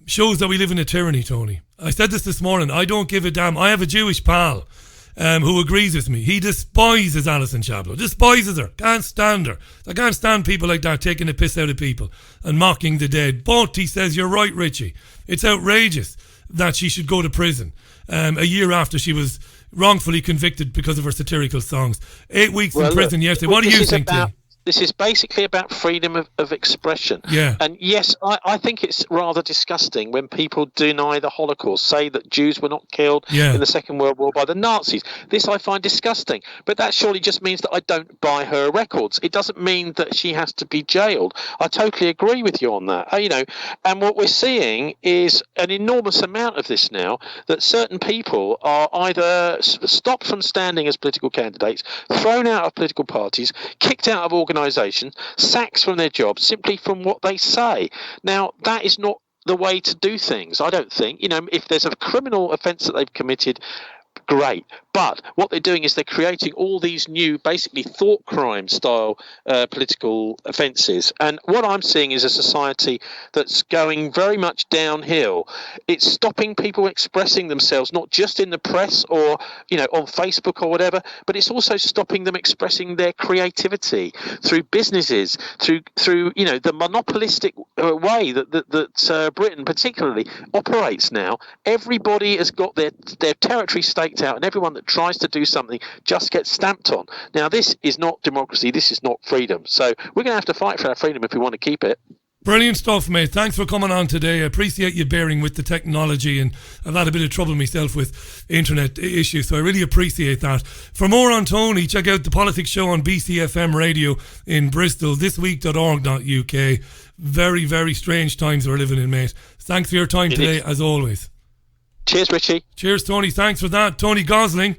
shows that we live in a tyranny, Tony. I said this morning. I don't give a damn. I have a Jewish pal who agrees with me. He despises Alison Shablo. Despises her. Can't stand her. I can't stand people like that taking the piss out of people and mocking the dead. But he says, you're right, Richie. It's outrageous that she should go to prison a year after she was wrongfully convicted because of her satirical songs. 8 weeks in prison yesterday. What do you think, Tim? This is basically about freedom of expression. Yeah. And yes, I think it's rather disgusting when people deny the Holocaust, say that Jews were not killed in the Second World War by the Nazis. This I find disgusting. But that surely just means that I don't buy her records. It doesn't mean that she has to be jailed. I totally agree with you on that. And what we're seeing is an enormous amount of this now, that certain people are either stopped from standing as political candidates, thrown out of political parties, kicked out of organisations, sacks from their jobs simply from what they say. Now, that is not the way to do things, I don't think. If there's a criminal offence that they've committed, great. But what they're doing is they're creating all these new, basically thought crime style political offences. And what I'm seeing is a society that's going very much downhill. It's stopping people expressing themselves, not just in the press or, on Facebook or whatever, but it's also stopping them expressing their creativity through businesses, through the monopolistic way that Britain particularly operates now. Everybody has got their territory staked out, and everyone that tries to do something just gets stamped on. Now, this is not democracy. This is not freedom. So we're going to have to fight for our freedom if we want to keep it. Brilliant stuff, mate. Thanks for coming on today. I appreciate you bearing with the technology, and I've had a bit of trouble myself with internet issues, so I really appreciate that. For more on Tony, check out the Politics Show on BCfm radio in Bristol, thisweek.org.uk. Very, very strange times we're living in, mate. Thanks for your time today, as always. Cheers, Richie. Cheers, Tony. Thanks for that. Tony Gosling.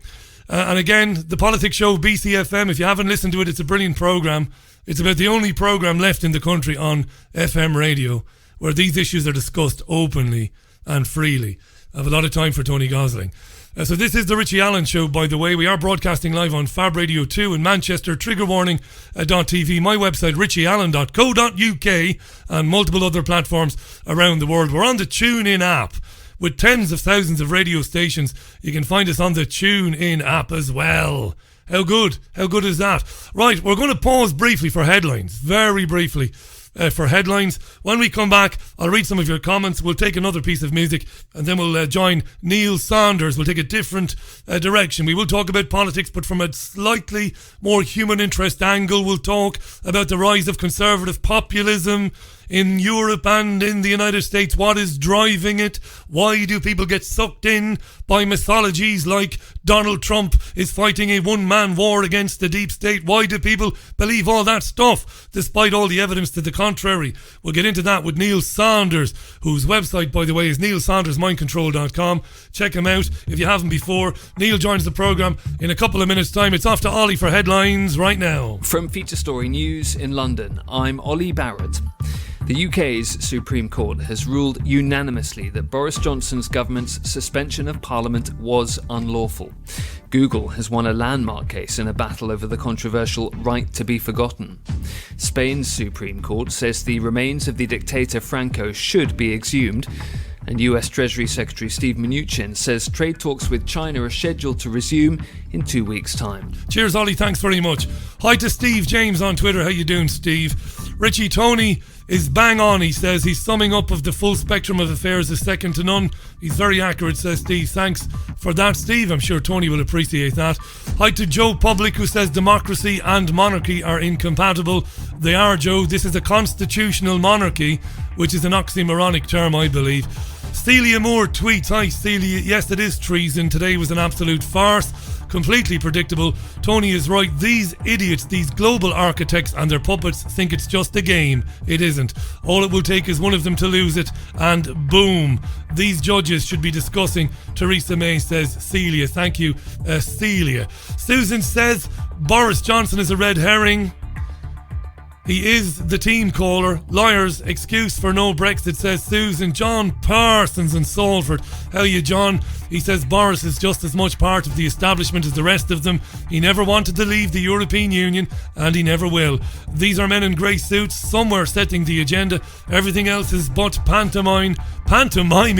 And again, the Politics Show, BCfm. If you haven't listened to it, it's a brilliant programme. It's about the only programme left in the country on FM radio where these issues are discussed openly and freely. I have a lot of time for Tony Gosling. So this is the Richie Allen Show, by the way. We are broadcasting live on Fab Radio 2 in Manchester, triggerwarning.tv, my website, richieallen.co.uk, and multiple other platforms around the world. We're on the TuneIn app with tens of thousands of radio stations. You can find us on the TuneIn app as well. How good is that? Right, we're going to pause briefly for headlines, very briefly for headlines. When we come back, I'll read some of your comments. We'll take another piece of music, and then we'll join Neil Saunders. We'll take a different direction. We will talk about politics, but from a slightly more human interest angle. We'll talk about the rise of conservative populism in Europe and in the United States. What is driving it? Why do people get sucked in by mythologies like Donald Trump is fighting a one-man war against the deep state? Why do people believe all that stuff despite all the evidence to the contrary? We'll get into that with Neil Saunders, whose website, by the way, is neilsaundersmindcontrol.com. Check him out if you haven't before. Neil joins the programme in a couple of minutes' time. It's off to Ollie for headlines right now. From Feature Story News in London, I'm Ollie Barrett. The The UK's Supreme Court has ruled unanimously that Boris Johnson's government's suspension of Parliament was unlawful. Google has won a landmark case in a battle over the controversial right to be forgotten. Spain's Supreme Court says the remains of the dictator Franco should be exhumed. And US Treasury Secretary Steve Mnuchin says trade talks with China are scheduled to resume in 2 weeks' time. Cheers, Ollie. Thanks very much. Hi to Steve James on Twitter. How you doing, Steve? Richie, Tony is bang on. He says he's summing up of the full spectrum of affairs is second to none. He's very accurate, says Steve. Thanks for that, Steve. I'm sure Tony will appreciate that. Hi to Joe Public, who says democracy and monarchy are incompatible. They are, Joe. This is a constitutional monarchy, which is an oxymoronic term, I believe. Celia Moore tweets, hi Celia, yes it is treason, today was an absolute farce, completely predictable. Tony is right, these idiots, these global architects and their puppets think it's just a game. It isn't. All it will take is one of them to lose it and boom, these judges should be discussing. Theresa May, says Celia. Thank you, Celia. Susan says Boris Johnson is a red herring. He is the team caller. Liars, excuse for no Brexit, says Susan. John Parsons in Salford. How are you, John? He says Boris is just as much part of the establishment as the rest of them. He never wanted to leave the European Union, and he never will. These are men in grey suits, somewhere setting the agenda. Everything else is but pantomime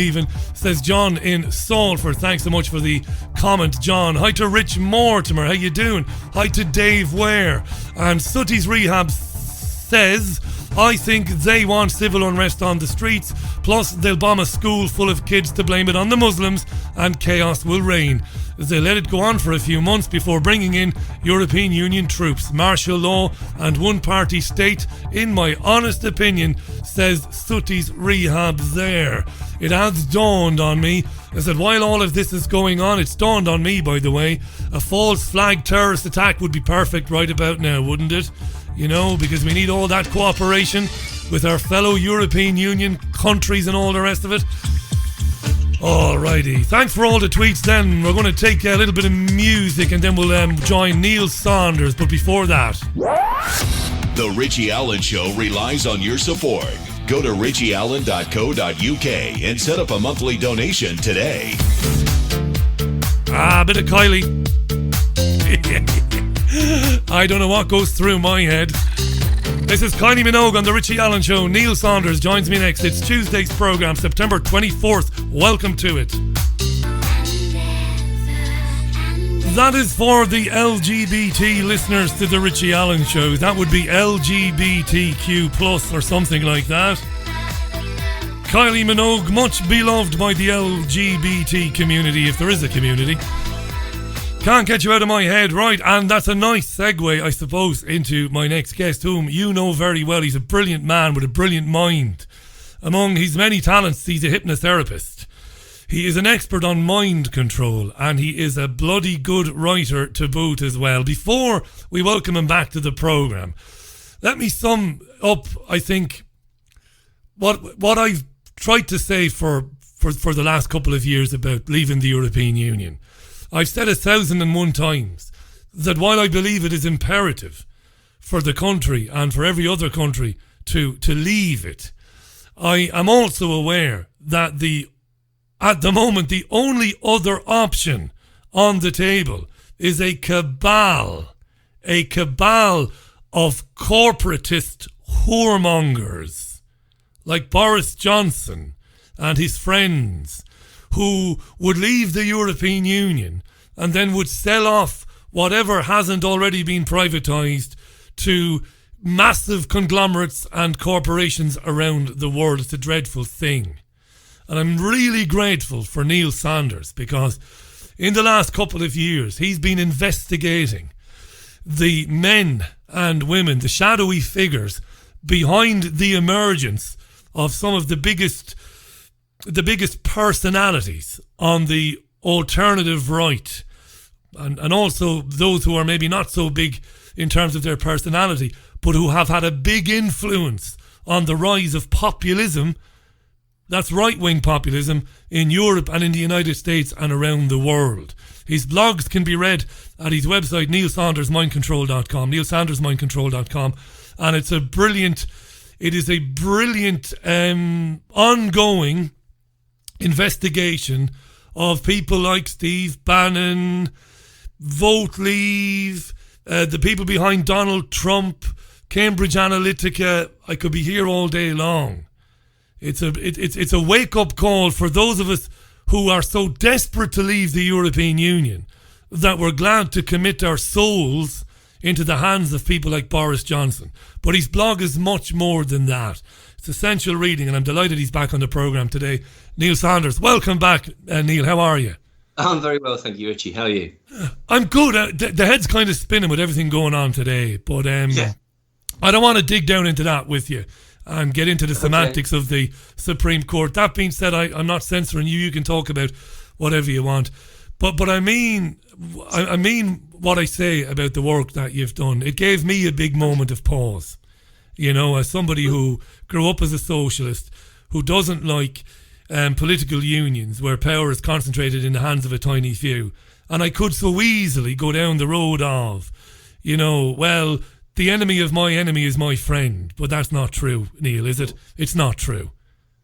even, says John in Salford. Thanks so much for the comment, John. Hi to Rich Mortimer. How you doing? Hi to Dave Ware. And Sooty's Rehab says, I think they want civil unrest on the streets, plus they'll bomb a school full of kids to blame it on the Muslims, and chaos will reign. They let it go on for a few months before bringing in European Union troops, martial law and one-party state, in my honest opinion, says Sooty's Rehab there. It has dawned on me, I said, while all of this is going on, it's dawned on me, by the way, a false flag terrorist attack would be perfect right about now, wouldn't it? You know, because we need all that cooperation with our fellow European Union countries and all the rest of it. Alrighty, thanks for all the tweets then. We're going to take a little bit of music and then we'll join Neil Saunders, but before that... The Richie Allen Show relies on your support. Go to richieallen.co.uk and set up a monthly donation today. A bit of Kylie. I don't know what goes through my head. This is Kylie Minogue on The Richie Allen Show. Neil Saunders joins me next. It's Tuesday's programme, September 24th. Welcome to it. That is for the LGBT listeners to The Richie Allen Show. That would be LGBTQ plus or something like that. Kylie Minogue, much beloved by the LGBT community, if there is a community. Can't get you out of my head, right? And that's a nice segue, I suppose, into my next guest, whom you know very well. He's a brilliant man with a brilliant mind. Among his many talents, he's a hypnotherapist. He is an expert on mind control, and he is a bloody good writer to boot as well. Before we welcome him back to the programme, let me sum up, I think, what I've tried to say for the last couple of years about leaving the European Union. I've said 1,001 times that while I believe it is imperative for the country and for every other country to leave it, I am also aware that at the moment the only other option on the table is a cabal of corporatist whoremongers like Boris Johnson and his friends, who would leave the European Union and then would sell off whatever hasn't already been privatised to massive conglomerates and corporations around the world. It's a dreadful thing. And I'm really grateful for Neil Saunders, because in the last couple of years he's been investigating the men and women, the shadowy figures behind the emergence of some of the biggest personalities on the alternative right, and also those who are maybe not so big in terms of their personality, but who have had a big influence on the rise of populism, that's right-wing populism, in Europe and in the United States and around the world. His blogs can be read at his website, neilsaundersmindcontrol.com, neilsaundersmindcontrol.com, and it's a brilliant It is a brilliant ongoing investigation of people like Steve Bannon, Vote Leave, the people behind Donald Trump, Cambridge Analytica. I could be here all day long. It's a wake-up call for those of us who are so desperate to leave the European Union that we're glad to commit our souls into the hands of people like Boris Johnson. But his blog is much more than that. It's essential reading, and I'm delighted he's back on the programme today. Neil Saunders, welcome back, Neil. How are you? I'm very well, thank you, Richie. How are you? I'm good. The head's kind of spinning with everything going on today, but I don't want to dig down into that with you and get into the semantics of the Supreme Court. That being said, I'm not censoring you. You can talk about whatever you want. But I mean what I say about the work that you've done. It gave me a big moment of pause. You know, as somebody who grew up as a socialist, who doesn't like political unions where power is concentrated in the hands of a tiny few. And I could so easily go down the road of, well, the enemy of my enemy is my friend. But that's not true, Neil, is it? It's not true.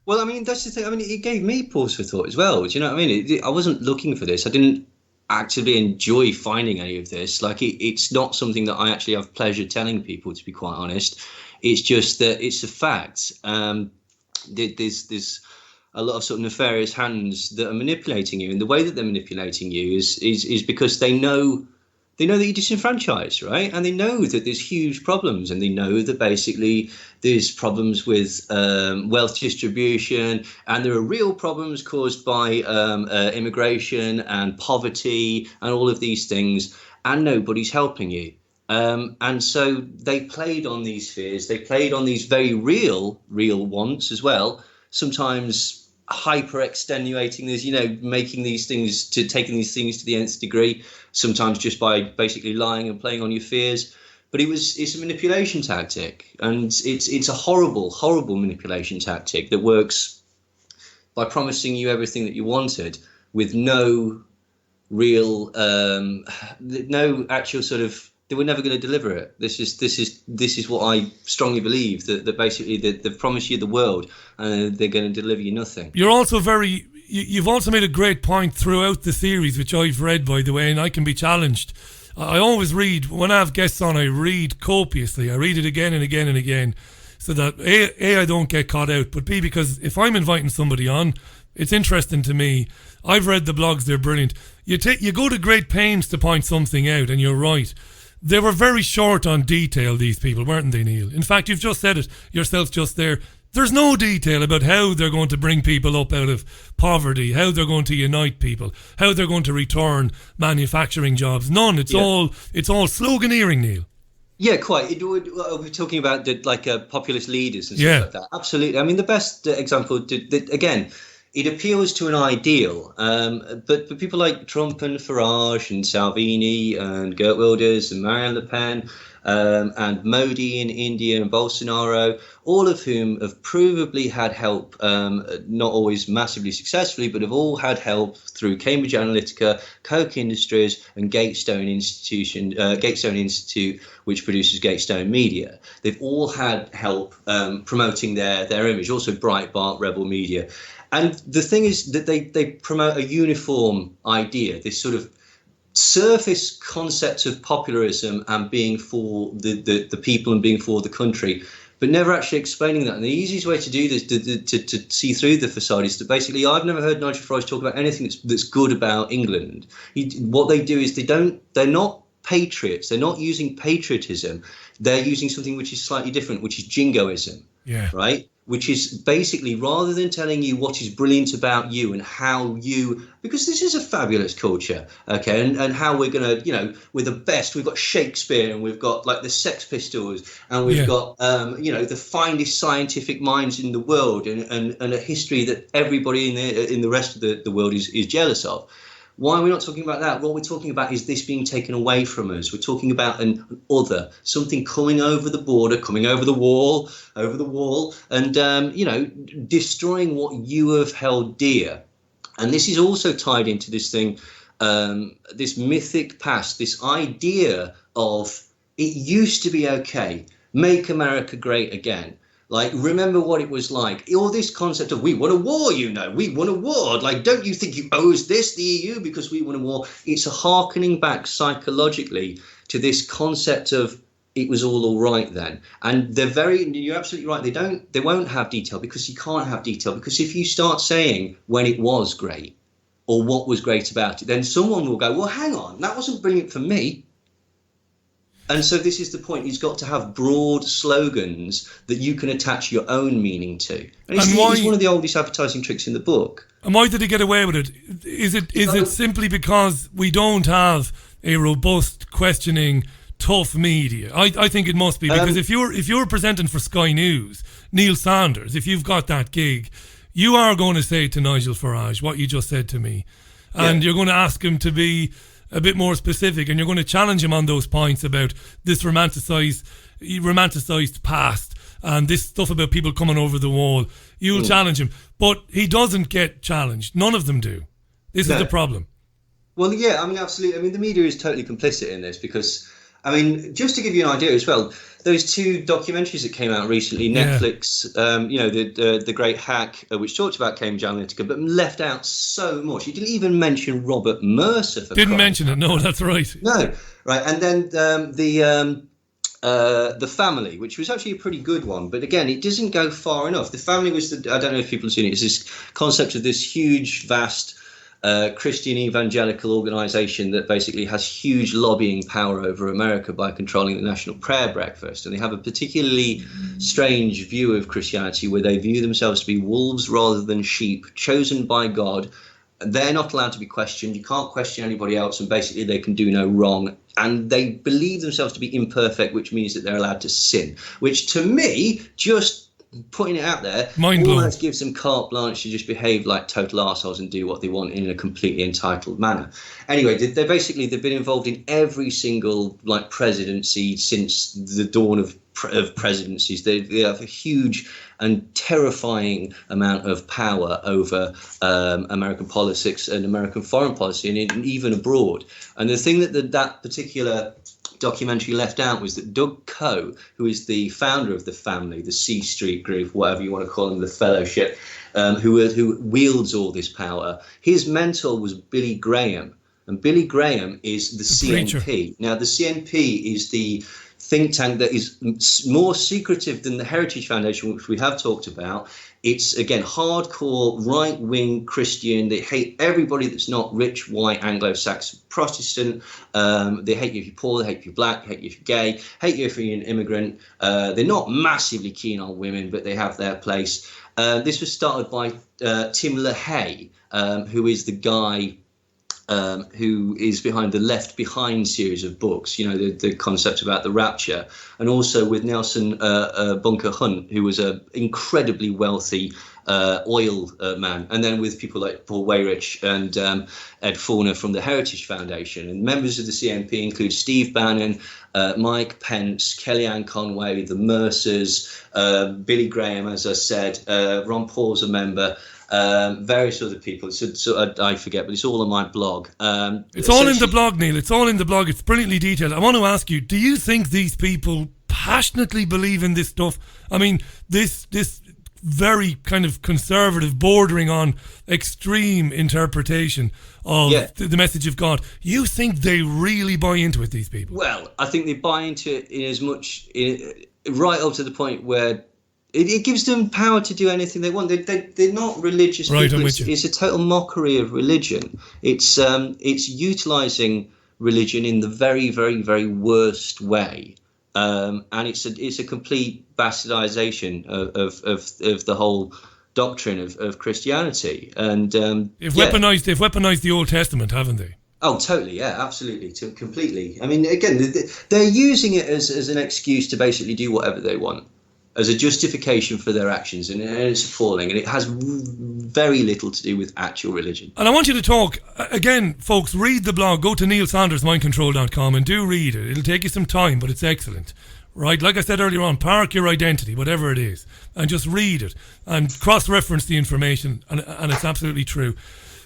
Well, I mean, that's the thing. I mean, it gave me pause for thought as well. Do you know what I mean? I wasn't looking for this. I didn't actively enjoy finding any of this. Like, it's not something that I actually have pleasure telling people, to be quite honest. It's just that it's a fact. There's a lot of sort of nefarious hands that are manipulating you, and the way that they're manipulating you is because they know that you're disenfranchised, right? And they know that there's huge problems, and they know that basically there's problems with wealth distribution, and there are real problems caused by immigration and poverty and all of these things, and nobody's helping you. And so they played on these fears. They played on these very real wants as well, sometimes hyper extenuating this, taking these things to the nth degree, sometimes just by basically lying and playing on your fears. But it's a manipulation tactic, and it's a horrible manipulation tactic that works by promising you everything that you wanted with no real no actual sort of, they were never going to deliver it. This is what I strongly believe, that basically they've promised you the world and they're going to deliver you nothing. You're also you've also made a great point throughout the series, which I've read, by the way, and I can be challenged. I always read, when I have guests on, I read copiously. I read it again and again and again, so that A, I don't get caught out, but B, because if I'm inviting somebody on, it's interesting to me. I've read the blogs, they're brilliant. You go to great pains to point something out, and you're right. They were very short on detail, these people, weren't they, Neil? In fact, you've just said it yourself just there. There's no detail about how they're going to bring people up out of poverty, how they're going to unite people, how they're going to return manufacturing jobs. None. It's all sloganeering, Neil. Yeah, quite. We're talking about populist leaders and stuff like that. Absolutely. I mean, the best example, again, it appeals to an ideal, but people like Trump and Farage and Salvini and Geert Wilders and Marine Le Pen and Modi in India and Bolsonaro, all of whom have provably had help, not always massively successfully, but have all had help through Cambridge Analytica, Koch Industries and Gatestone Institute, which produces Gatestone Media. They've all had help promoting their image, also Breitbart, Rebel Media. And the thing is that they promote a uniform idea, this sort of surface concept of popularism and being for the people and being for the country, but never actually explaining that. And the easiest way to do this, to see through the facade, is that basically I've never heard Nigel Farage talk about anything that's good about England. What they do is they're not patriots. They're not using patriotism. They're using something which is slightly different, which is jingoism. Yeah. Right? Which is basically, rather than telling you what is brilliant about you and how you, because this is a fabulous culture, okay, and how we're going to, we're the best. We've got Shakespeare, and we've got like the Sex Pistols, and we've got, the finest scientific minds in the world, and a history that everybody in the rest of the world is jealous of. Why are we not talking about that? What we're talking about is this being taken away from us. We're talking about an other, something coming over the border, coming over the wall, and, destroying what you have held dear. And this is also tied into this thing, this mythic past, this idea of it used to be okay, make America great again. Like, remember what it was like. All this concept of we want a war, we want a war. Like, don't you think you owe us this, the EU, because we want a war? It's a hearkening back psychologically to this concept of it was all right then. And you're absolutely right. They won't have detail, because you can't have detail. Because if you start saying when it was great or what was great about it, then someone will go, well, hang on, that wasn't brilliant for me. And so this is the point. He's got to have broad slogans that you can attach your own meaning to. And it's one of the oldest advertising tricks in the book. And why did he get away with it? Is it simply because we don't have a robust, questioning, tough media? I think it must be, because if you're presenting for Sky News, Neil Sanders, if you've got that gig, you are going to say to Nigel Farage what you just said to me. And you're going to ask him to be a bit more specific, and you're going to challenge him on those points about this romanticised past and this stuff about people coming over the wall. You'll challenge him, but he doesn't get challenged. None of them do. This is the problem. Well, yeah, I mean, absolutely. I mean, the media is totally complicit in this, because, I mean, just to give you an idea as well, those two documentaries that came out recently, Netflix, the Great Hack, which talked about Cambridge Analytica, but left out so much. You didn't even mention Robert Mercer. Didn't mention it. No, that's right. No, right. And then the Family, which was actually a pretty good one, but again, it doesn't go far enough. The Family was I don't know if people have seen it. It's this concept of this huge, vast Christian evangelical organization that basically has huge lobbying power over America by controlling the National Prayer Breakfast. And they have a particularly strange view of Christianity, where they view themselves to be wolves rather than sheep, chosen by God. They're not allowed to be questioned. You can't question anybody else, and basically they can do no wrong. And they believe themselves to be imperfect, which means that they're allowed to sin, which to me, just putting it out there, almost gives them carte blanche to just behave like total arseholes and do what they want in a completely entitled manner. Anyway, they've been involved in every single presidency since the dawn of presidencies. They have a huge and terrifying amount of power over American politics and American foreign policy, and even abroad. And the thing that particular documentary left out was that Doug Coe, who is the founder of the Family, the C Street Group, whatever you want to call them, the Fellowship, who wields all this power, his mentor was Billy Graham. And Billy Graham is the CNP. Preacher. Now, the CNP is the think tank that is more secretive than the Heritage Foundation, which we have talked about. It's, again, hardcore right-wing Christian. They hate everybody that's not rich, white, Anglo-Saxon, Protestant. They hate you if you're poor, they hate you if you're black, they hate you if you're gay, hate you if you're an immigrant. They're not massively keen on women, but they have their place. This was started by Tim LaHaye, who is the guy who is behind the Left Behind series of books, the concept about the rapture, and also with Nelson Bunker Hunt, who was an incredibly wealthy oil man, and then with people like Paul Weyrich and Ed Forner from the Heritage Foundation. And members of the CNP include Steve Bannon, Mike Pence, Kellyanne Conway, the Mercers, Billy Graham, as I said, Ron Paul's a member, various other people. So I forget, but it's all on my blog. It's all in the blog, Neil. It's all in the blog. It's brilliantly detailed. I want to ask you, do you think these people passionately believe in this stuff? I mean, this very kind of conservative, bordering on extreme interpretation of the message of God. You think they really buy into it, these people? Well, I think they buy into it in as much, right up to the point where it gives them power to do anything they want. They're not religious people. It's a total mockery of religion. It's utilising religion in the very, very, very worst way. And it's a complete bastardization of the whole doctrine of Christianity. And they've weaponized the Old Testament, haven't they? Oh, totally, yeah, absolutely, completely. I mean, again, they're using it as an excuse to basically do whatever they want, as a justification for their actions, and it's appalling, and it has very little to do with actual religion. And I want you to talk, again, folks, read the blog, go to neilsandersmindcontrol.com and do read it. It'll take you some time, but it's excellent, right? Like I said earlier on, park your identity, whatever it is, and just read it, and cross-reference the information, and it's absolutely true.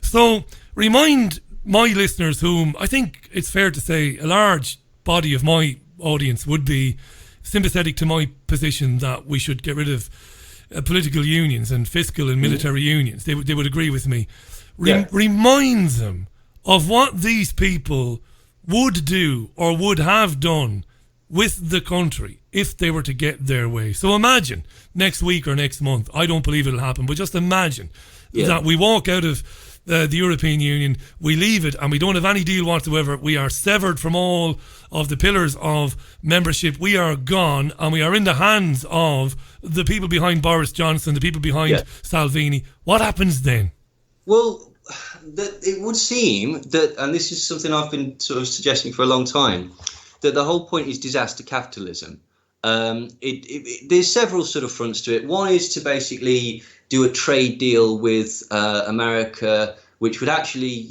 So, remind my listeners, whom I think it's fair to say a large body of my audience would be sympathetic to my position that we should get rid of political unions and fiscal and military unions, they would agree with me. Reminds them of what these people would do or would have done with the country if they were to get their way. So imagine next week or next month, I don't believe it'll happen, but just imagine that we walk out of the European Union, we leave it, and we don't have any deal whatsoever. We are severed from all of the pillars of membership. We are gone, and we are in the hands of the people behind Boris Johnson, the people behind Salvini. What happens then? Well, it would seem that, and this is something I've been sort of suggesting for a long time, that the whole point is disaster capitalism. There's several sort of fronts to it. One is to basically do a trade deal with America, which would actually,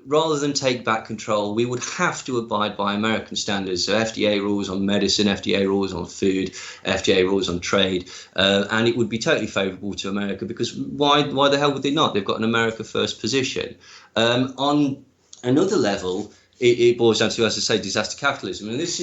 rather than take back control, we would have to abide by American standards. So FDA rules on medicine, FDA rules on food, FDA rules on trade. And it would be totally favourable to America, because why the hell would they not? They've got an America first position. On another level, it boils down to, as I say, disaster capitalism. And is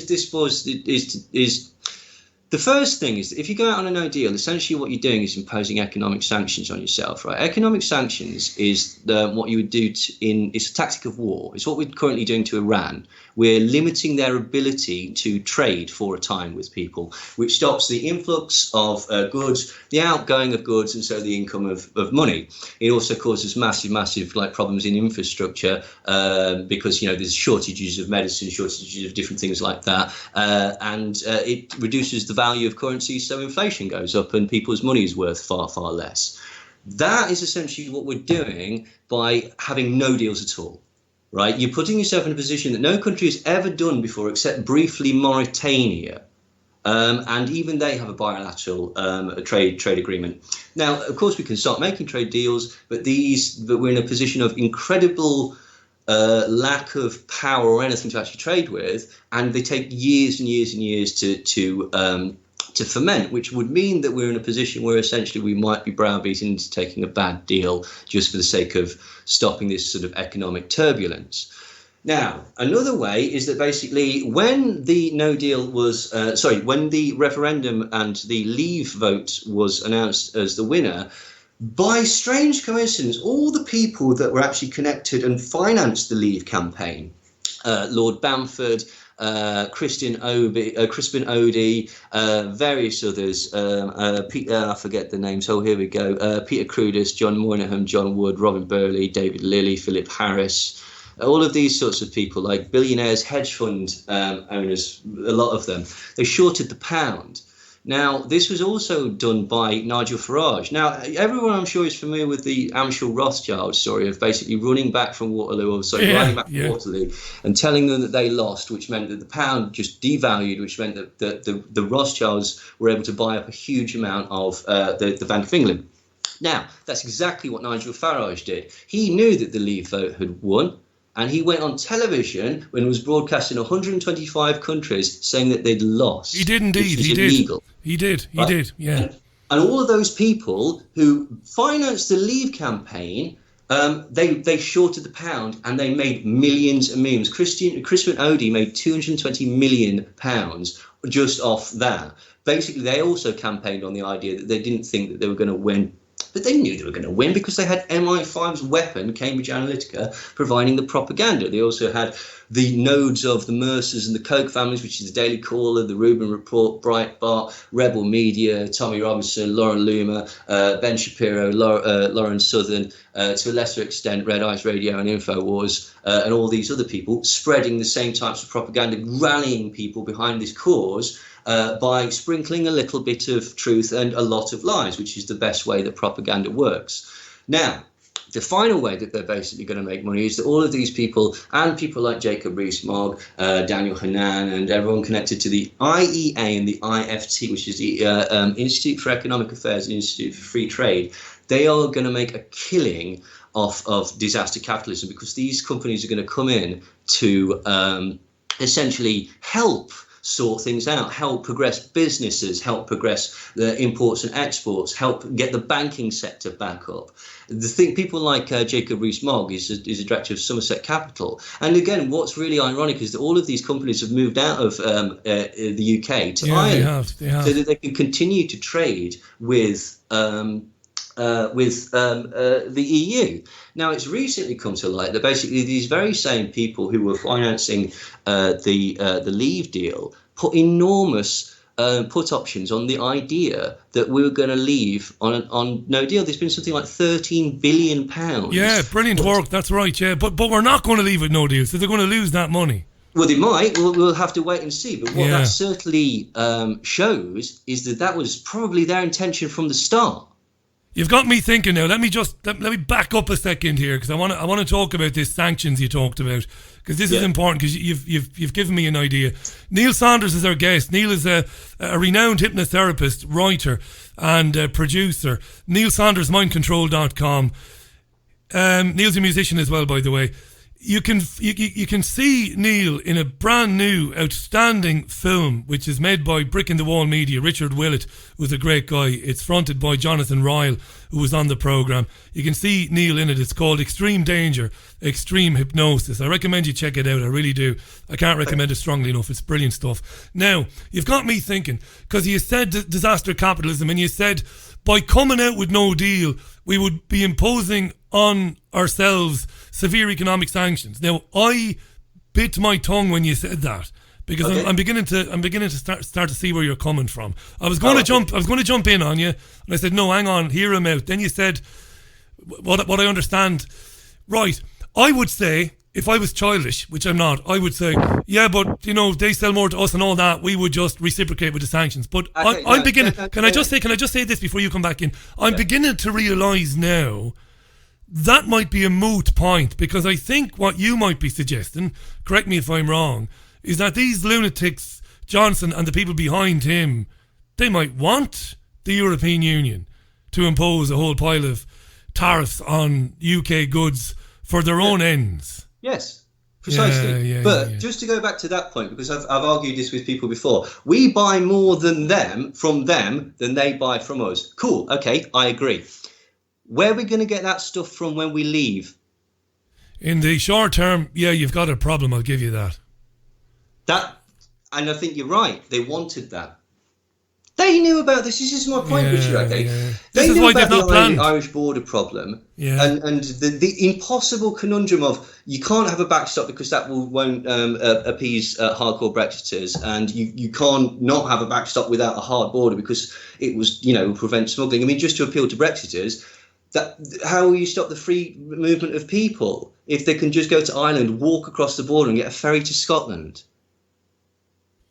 the first thing is that if you go out on a no deal, essentially what you're doing is imposing economic sanctions on yourself, right? Economic sanctions is what you would do it's a tactic of war. It's what we're currently doing to Iran. We're limiting their ability to trade for a time with people, which stops the influx of goods, the outgoing of goods, and so the income of money. It also causes massive problems in infrastructure because there's shortages of medicine, shortages of different things like that, and it reduces the value of currency, so inflation goes up and people's money is worth far less. That is essentially what we're doing by having no deals at all. Right, you're putting yourself in a position that no country has ever done before, except briefly Mauritania, and even they have a bilateral trade agreement. Now, of course, we can start making trade deals, but we're in a position of incredible lack of power or anything to actually trade with, and they take years and years and years to ferment, which would mean that we're in a position where essentially we might be browbeaten into taking a bad deal just for the sake of stopping this sort of economic turbulence. Now, another way is that basically when the when the referendum and the Leave vote was announced as the winner, by strange coincidence, all the people that were actually connected and financed the Leave campaign, Lord Bamford, Crispin Odey, various others, I forget the names, here we go, Peter Crudis, John Moynihan, John Wood, Robin Burley, David Lilly, Philip Harris, all of these sorts of people, like billionaires, hedge fund owners, a lot of them, they shorted the pound. Now, this was also done by Nigel Farage. Now, everyone I'm sure is familiar with the Amschel Rothschild story of basically running back from Waterloo, running back from Waterloo and telling them that they lost, which meant that the pound just devalued, which meant that the Rothschilds were able to buy up a huge amount of the Bank of England. Now, that's exactly what Nigel Farage did. He knew that the Leave vote had won, and he went on television when it was broadcast in 125 countries saying that they'd lost. He did indeed. Which was illegal. He did, yeah. And all of those people who financed the Leave campaign, they shorted the pound and they made millions and millions. Crispin Odey made £220 million just off that. Basically, they also campaigned on the idea that they didn't think that they were going to win. But they knew they were going to win because they had MI5's weapon, Cambridge Analytica, providing the propaganda. They also had the nodes of the Mercers and the Koch families, which is the Daily Caller, the Rubin Report, Breitbart, Rebel Media, Tommy Robinson, Lauren Loomer, Ben Shapiro, Lauren Southern, to a lesser extent, Red Eyes Radio and InfoWars, and all these other people spreading the same types of propaganda, rallying people behind this cause, by sprinkling a little bit of truth and a lot of lies, which is the best way that propaganda works. Now, the final way that they're basically going to make money is that all of these people, and people like Jacob Rees-Mogg, Daniel Hannan, and everyone connected to the IEA and the IFT, which is the Institute for Economic Affairs and Institute for Free Trade, they are going to make a killing off of disaster capitalism, because these companies are going to come in to essentially help sort things out, help progress businesses, help progress the imports and exports, help get the banking sector back up. People like Jacob Rees-Mogg is a director of Somerset Capital. And again, what's really ironic is that all of these companies have moved out of the UK to Ireland they have. so that they can continue to trade with the EU. Now, it's recently come to light that basically these very same people who were financing the Leave deal put enormous put options on the idea that we were going to leave on no deal. There's been something like £13 billion. Yeah, brilliant work. That's right. Yeah, but we're not going to leave with no deal, so they're going to lose that money. Well, they might. We'll have to wait and see. But what that certainly shows is that was probably their intention from the start. You've got me thinking now. Let me back up a second here, because I want to talk about this sanctions you talked about, because this is important, because you've given me an idea. Neil Saunders is our guest. Neil is a renowned hypnotherapist, writer, and producer. Neil Saunders, mindcontrol.com. Neil's a musician as well, by the way. You can see Neil in a brand new, outstanding film, which is made by Brick in the Wall Media. Richard Willett was a great guy. It's fronted by Jonathan Ryle, who was on the programme. You can see Neil in it. It's called Extreme Danger, Extreme Hypnosis. I recommend you check it out. I really do. I can't recommend it strongly enough. It's brilliant stuff. Now, you've got me thinking, because you said disaster capitalism, and you said by coming out with no deal, we would be imposing on ourselves severe economic sanctions. Now, I bit my tongue when you said that, because I'm beginning to start to see where you're coming from. I was going to jump in on you, and I said, no, hang on, hear him out. Then you said what I understand. Right, I would say, if I was childish, which I'm not, I would say, yeah, but they sell more to us and all that. We would just reciprocate with the sanctions. But I'm beginning. Can I just say this before you come back in? I'm beginning to realise now that might be a moot point, because I think what you might be suggesting, correct me if I'm wrong, is that these lunatics, Johnson and the people behind him, they might want the European Union to impose a whole pile of tariffs on UK goods for their own ends. Yes, precisely. Just to go back to that point, because I've argued this with people before, we buy more from them than they buy from us. Cool, okay, I agree. Where are we going to get that stuff from when we leave? In the short term, you've got a problem, I'll give you that. And I think you're right, they wanted that. They knew about this. This is my point, Richard. Okay, they knew about the Irish border problem, and the impossible conundrum of you can't have a backstop because that won't appease hardcore Brexiters, and you can't not have a backstop without a hard border because it was prevent smuggling. I mean, just to appeal to Brexiters, how will you stop the free movement of people if they can just go to Ireland, walk across the border, and get a ferry to Scotland?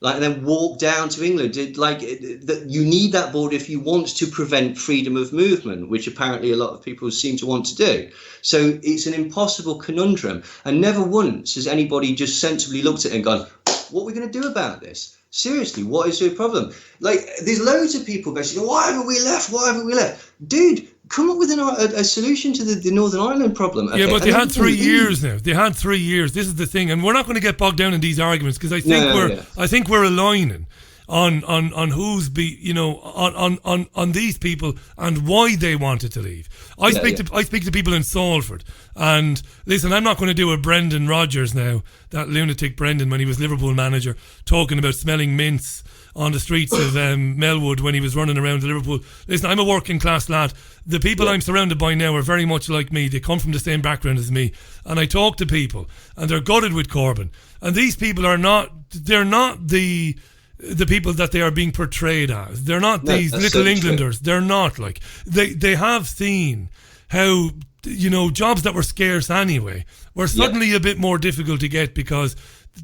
And then walk down to England. You need that border if you want to prevent freedom of movement, which apparently a lot of people seem to want to do. So it's an impossible conundrum. And never once has anybody just sensibly looked at it and gone, what are we going to do about this? Seriously, what is the problem? There's loads of people basically, why haven't we left? Why haven't we left? Dude, come up with a solution to the Northern Ireland problem. Okay? Yeah, but they had 3 years now. They had 3 years. This is the thing, and we're not going to get bogged down in these arguments, because I think we're aligning on who's on these people and why they wanted to leave. I speak to people in Salford, and listen, I'm not going to do a Brendan Rodgers now, that lunatic Brendan when he was Liverpool manager, talking about smelling mints on the streets of Melwood when he was running around Liverpool. Listen, I'm a working class lad. The people I'm surrounded by now are very much like me. They come from the same background as me, and I talk to people and they're gutted with Corbyn, and these people are not the people that they are being portrayed as. They're not these little Englanders. They're not they have seen how jobs that were scarce anyway were suddenly a bit more difficult to get because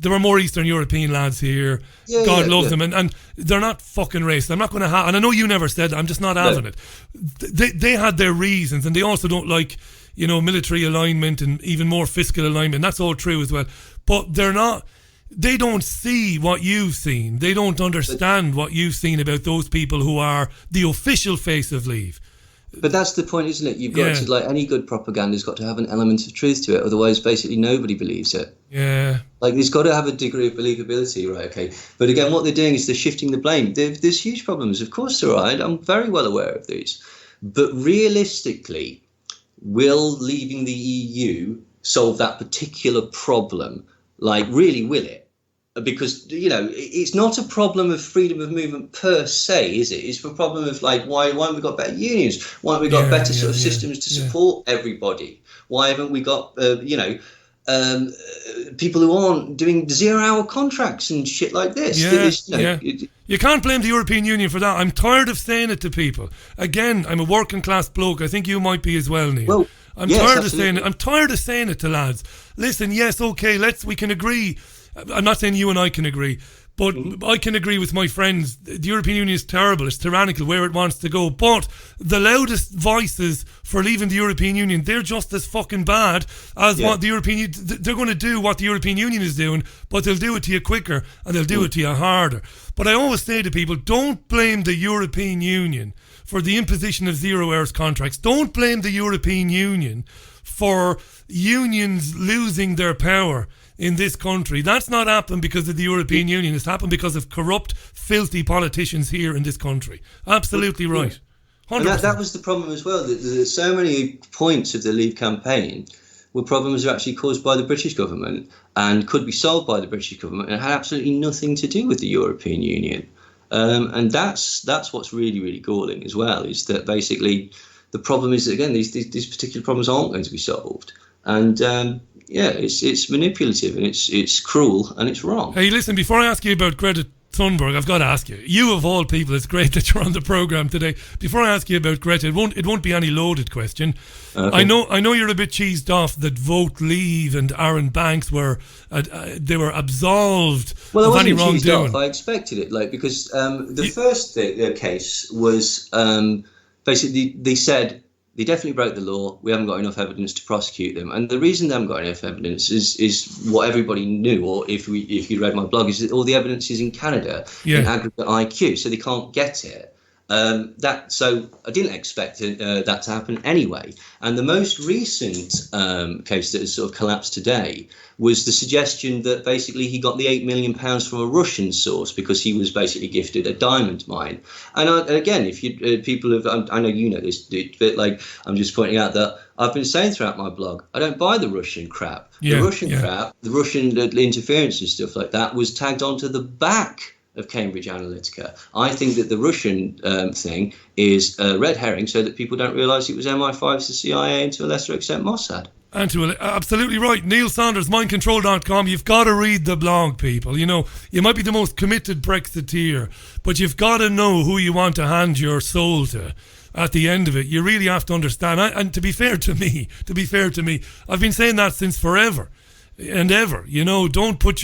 there were more Eastern European lads here. God loves them, and they're not fucking racist. I'm not going to have, and I know you never said that, I'm just not having it. They had their reasons, and they also don't like, military alignment and even more fiscal alignment. That's all true as well. But they don't see what you've seen. They don't understand what you've seen about those people who are the official face of Leave. But that's the point, isn't it? You've got to, like, any good propaganda's got to have an element of truth to it. Otherwise, basically, nobody believes it. Yeah. Like, it's got to have a degree of believability, right? Okay. But again, what they're doing is they're shifting the blame. There's huge problems. Of course there are. I'm very well aware of these. But realistically, will leaving the EU solve that particular problem? Like, really, will it? Because, you know, it's not a problem of freedom of movement per se, is it? It's a problem of, like, why haven't we got better unions? Why haven't we got better sort of systems to support everybody? Why haven't we got, people who aren't doing 0-hour contracts and shit like this? You can't blame the European Union for that. I'm tired of saying it to people. Again, I'm a working class bloke. I think you might be as well, Neil. Well, I'm tired of saying it. I'm tired of saying it to lads. Listen, yes, okay, we can agree. I'm not saying you and I can agree, but I can agree with my friends. The European Union is terrible. It's tyrannical where it wants to go. But the loudest voices for leaving the European Union, they're just as fucking bad as what the European Union... They're going to do what the European Union is doing, but they'll do it to you quicker and they'll do it to you harder. But I always say to people, don't blame the European Union for the imposition of 0 hours contracts. Don't blame the European Union for unions losing their power in this country. That's not happened because of the European Union. It's happened because of corrupt, filthy politicians here in this country. Absolutely right. 100%. And that was the problem as well. That so many points of the Leave campaign were problems that are actually caused by the British government and could be solved by the British government and had absolutely nothing to do with the European Union. And that's what's really, really galling as well, is that basically the problem is that, again, these particular problems aren't going to be solved. And it's manipulative and it's cruel and it's wrong. Hey, listen, before I ask you about Greta Thunberg, I've got to ask you. You of all people, it's great that you're on the programme today. Before I ask you about Greta, it won't be any loaded question. Okay. I know you're a bit cheesed off that Vote Leave and Aaron Banks were they were absolved of any wrongdoing. I expected it, because the first case was basically they said they definitely broke the law. We haven't got enough evidence to prosecute them. And the reason they haven't got enough evidence is what everybody knew, or if you read my blog, is that all the evidence is in Canada in aggregate IQ, so they can't get it. So I didn't expect that to happen anyway. And the most recent case that has sort of collapsed today was the suggestion that basically he got the £8 million from a Russian source because he was basically gifted a diamond mine. And again, if you people have, I know you know this, but I'm just pointing out that I've been saying throughout my blog, I don't buy the Russian crap. The Russian crap, the Russian interference and stuff like that was tagged onto the back of Cambridge Analytica. I think that the Russian thing is a red herring so that people don't realise it was MI5's the CIA and to a lesser extent Mossad. Absolutely right. Neil Saunders, mindcontrol.com. You've got to read the blog, people. You know, you might be the most committed Brexiteer, but you've got to know who you want to hand your soul to at the end of it. You really have to understand. And to be fair to me, I've been saying that since forever and ever. You know, don't put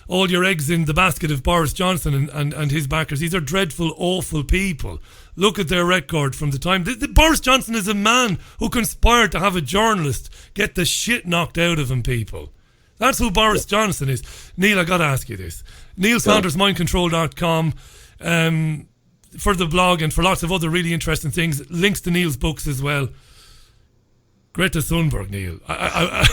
all your eggs in the basket of Boris Johnson and his backers. These are dreadful, awful people. Look at their record from the time. Boris Johnson is a man who conspired to have a journalist get the shit knocked out of him, people. That's who Boris Johnson is. Neil, I got to ask you this. Neil Saunders, mindcontrol.com, for the blog and for lots of other really interesting things. Links to Neil's books as well. Greta Thunberg, Neil. I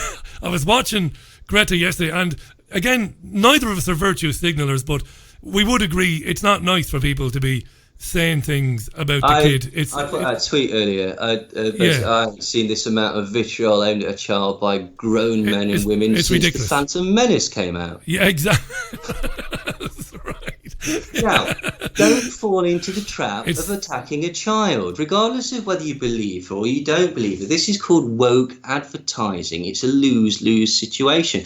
was watching Greta yesterday, and again, neither of us are virtue signalers, but we would agree it's not nice for people to be saying things about the kid. I put out a tweet earlier. I haven't seen this amount of vitriol aimed at a child by grown men and women since ridiculous. The Phantom Menace came out. Yeah, exactly. That's right. Now, don't fall into the trap of attacking a child, regardless of whether you believe or you don't believe it. This is called woke advertising. It's a lose-lose situation.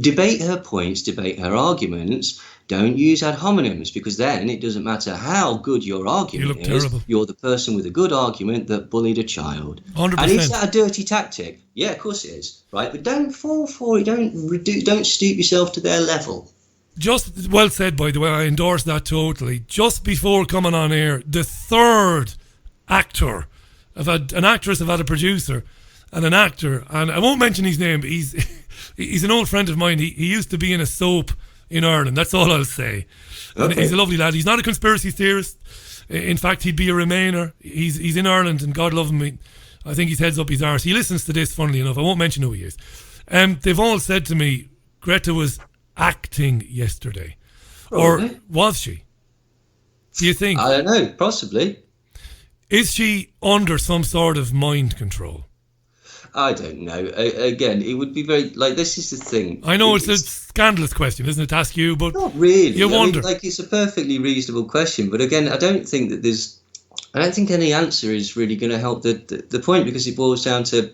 Debate her points, debate her arguments. Don't use ad hominems, because then it doesn't matter how good your argument is. Terrible. You're the person with a good argument that bullied a child. 100%. And is that a dirty tactic? Yeah, of course it is. Right, but don't fall for it. Don't stoop yourself to their level. Just well said, by the way. I endorse that totally. Just before coming on air, the third actor, I've had an actress, I've had a producer, and an actor, and I won't mention his name, but he's an old friend of mine. He used to be in a soap in Ireland. That's all I'll say. Okay. He's a lovely lad. He's not a conspiracy theorist. In fact, he'd be a Remainer. He's in Ireland, and God love him. I think his head's up his arse. He listens to this, funnily enough. I won't mention who he is. They've all said to me, Greta was acting yesterday. Probably. Or was she? Do you think? I don't know, possibly. Is she under some sort of mind control? I don't know. Again, it would be very, like, this is the thing. I know it's a scandalous question, isn't it, to ask you, but not really. You wonder. I mean, like, it's a perfectly reasonable question, but again, I don't think any answer is really going to help the point, because it boils down to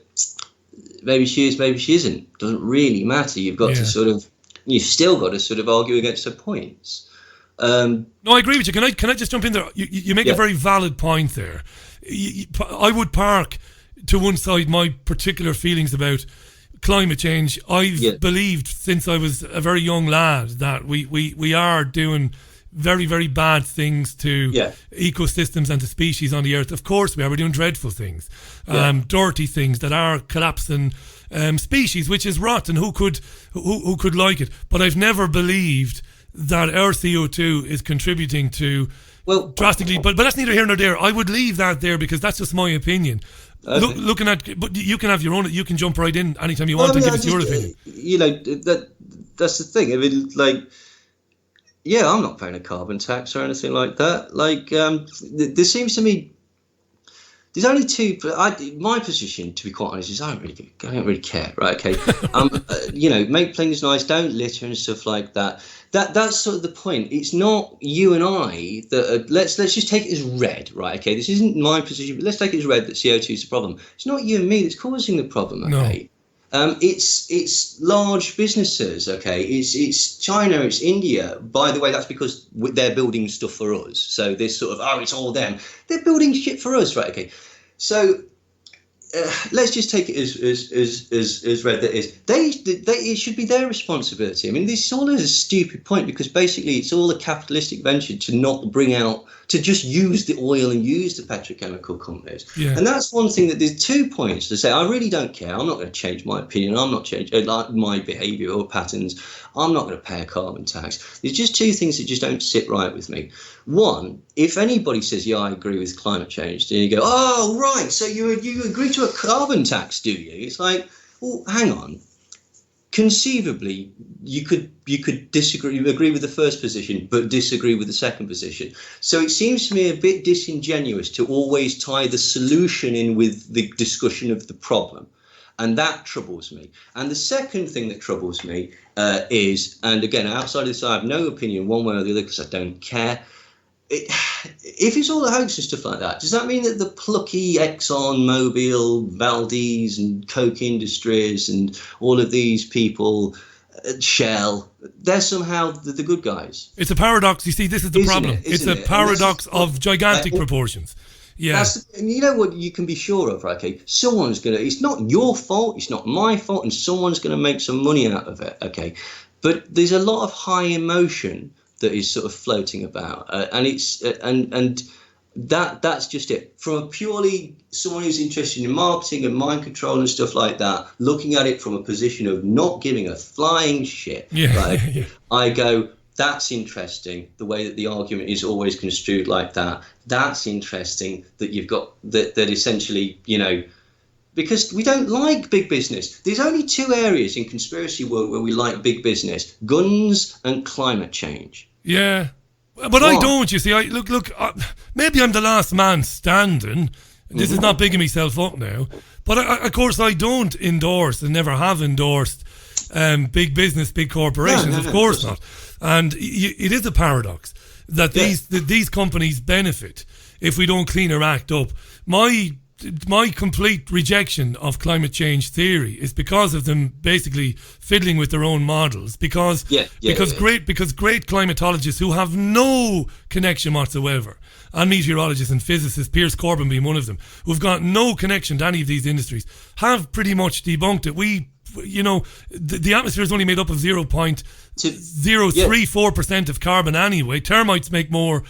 maybe she is, maybe she isn't. Doesn't really matter. You've still got to sort of argue against her points. No, I agree with you. Can I just jump in there? You make a very valid point there. I would park to one side my particular feelings about climate change. I've believed since I was a very young lad that we are doing very, very bad things to ecosystems and to species on the earth. Of course we are. We're doing dreadful things, dirty things that are collapsing species, which is rot, and who could like it? But I've never believed that our CO2 is contributing to drastically. But that's neither here nor there. I would leave that there because that's just my opinion. Okay. Looking at, but you can have your own. You can jump right in anytime you want to give us your opinion. That's the thing. I mean, like, yeah, I'm not paying a carbon tax or anything like that. Like, there seems to me there's only two. My position, to be quite honest, is I don't really care. Right? Okay. Make things nice. Don't litter and stuff like that. That's sort of the point. It's not you and I that are, let's just take it as read, right? Okay, this isn't my position, but let's take it as read that CO2 is the problem. It's not you and me that's causing the problem, okay? No. It's large businesses, okay? It's China, it's India. By the way, that's because they're building stuff for us. So this sort of, it's all them. They're building shit for us, right? Okay, so. Let's just take it as read that is. It should be their responsibility. I mean, this all is a stupid point because basically it's all a capitalistic venture to not bring out, to just use the oil and use the petrochemical companies. Yeah. And that's one thing that there's 2 points to say. I really don't care. I'm not going to change my opinion. I'm not changing my behaviour or patterns. I'm not going to pay a carbon tax. There's just 2 things that just don't sit right with me. One, if anybody says, yeah, I agree with climate change, then you go, oh, right, so you agree to a carbon tax, do you? It's like, well, hang on. Conceivably, you could disagree, agree with the first position, but disagree with the second position. So it seems to me a bit disingenuous to always tie the solution in with the discussion of the problem. And that troubles me. And the second thing that troubles me is, and again, outside of this, I have no opinion one way or the other because I don't care. If it's all a hoax and stuff like that, does that mean that the plucky Exxon, Mobil, Valdez and Coke Industries and all of these people, Shell, they're somehow the good guys? It's a paradox. You see, this is the problem. It's a paradox of gigantic proportions. Yeah. And you know what you can be sure of, right? Okay, someone's going to, it's not your fault, it's not my fault, and someone's going to make some money out of it, okay? But there's a lot of high emotion that is sort of floating about, and it's and that's just it. From a purely someone who's interested in marketing and mind control and stuff like that, looking at it from a position of not giving a flying shit, right? I go, that's interesting. The way that the argument is always construed like that. That's interesting that you've got that essentially, because we don't like big business. There's only 2 areas in conspiracy world where we like big business: guns and climate change. Yeah, but I don't. You see, look. Maybe I'm the last man standing. This is not bigging myself up now, but of course I don't endorse and never have endorsed big business, big corporations. No, of course not. And it is a paradox that these companies benefit if we don't clean our act up. My complete rejection of climate change theory is because of them basically fiddling with their own models. Because great climatologists who have no connection whatsoever, and meteorologists and physicists, Piers Corbyn being one of them, who've got no connection to any of these industries, have pretty much debunked it. The atmosphere is only made up of 0.034% of carbon anyway. Termites make more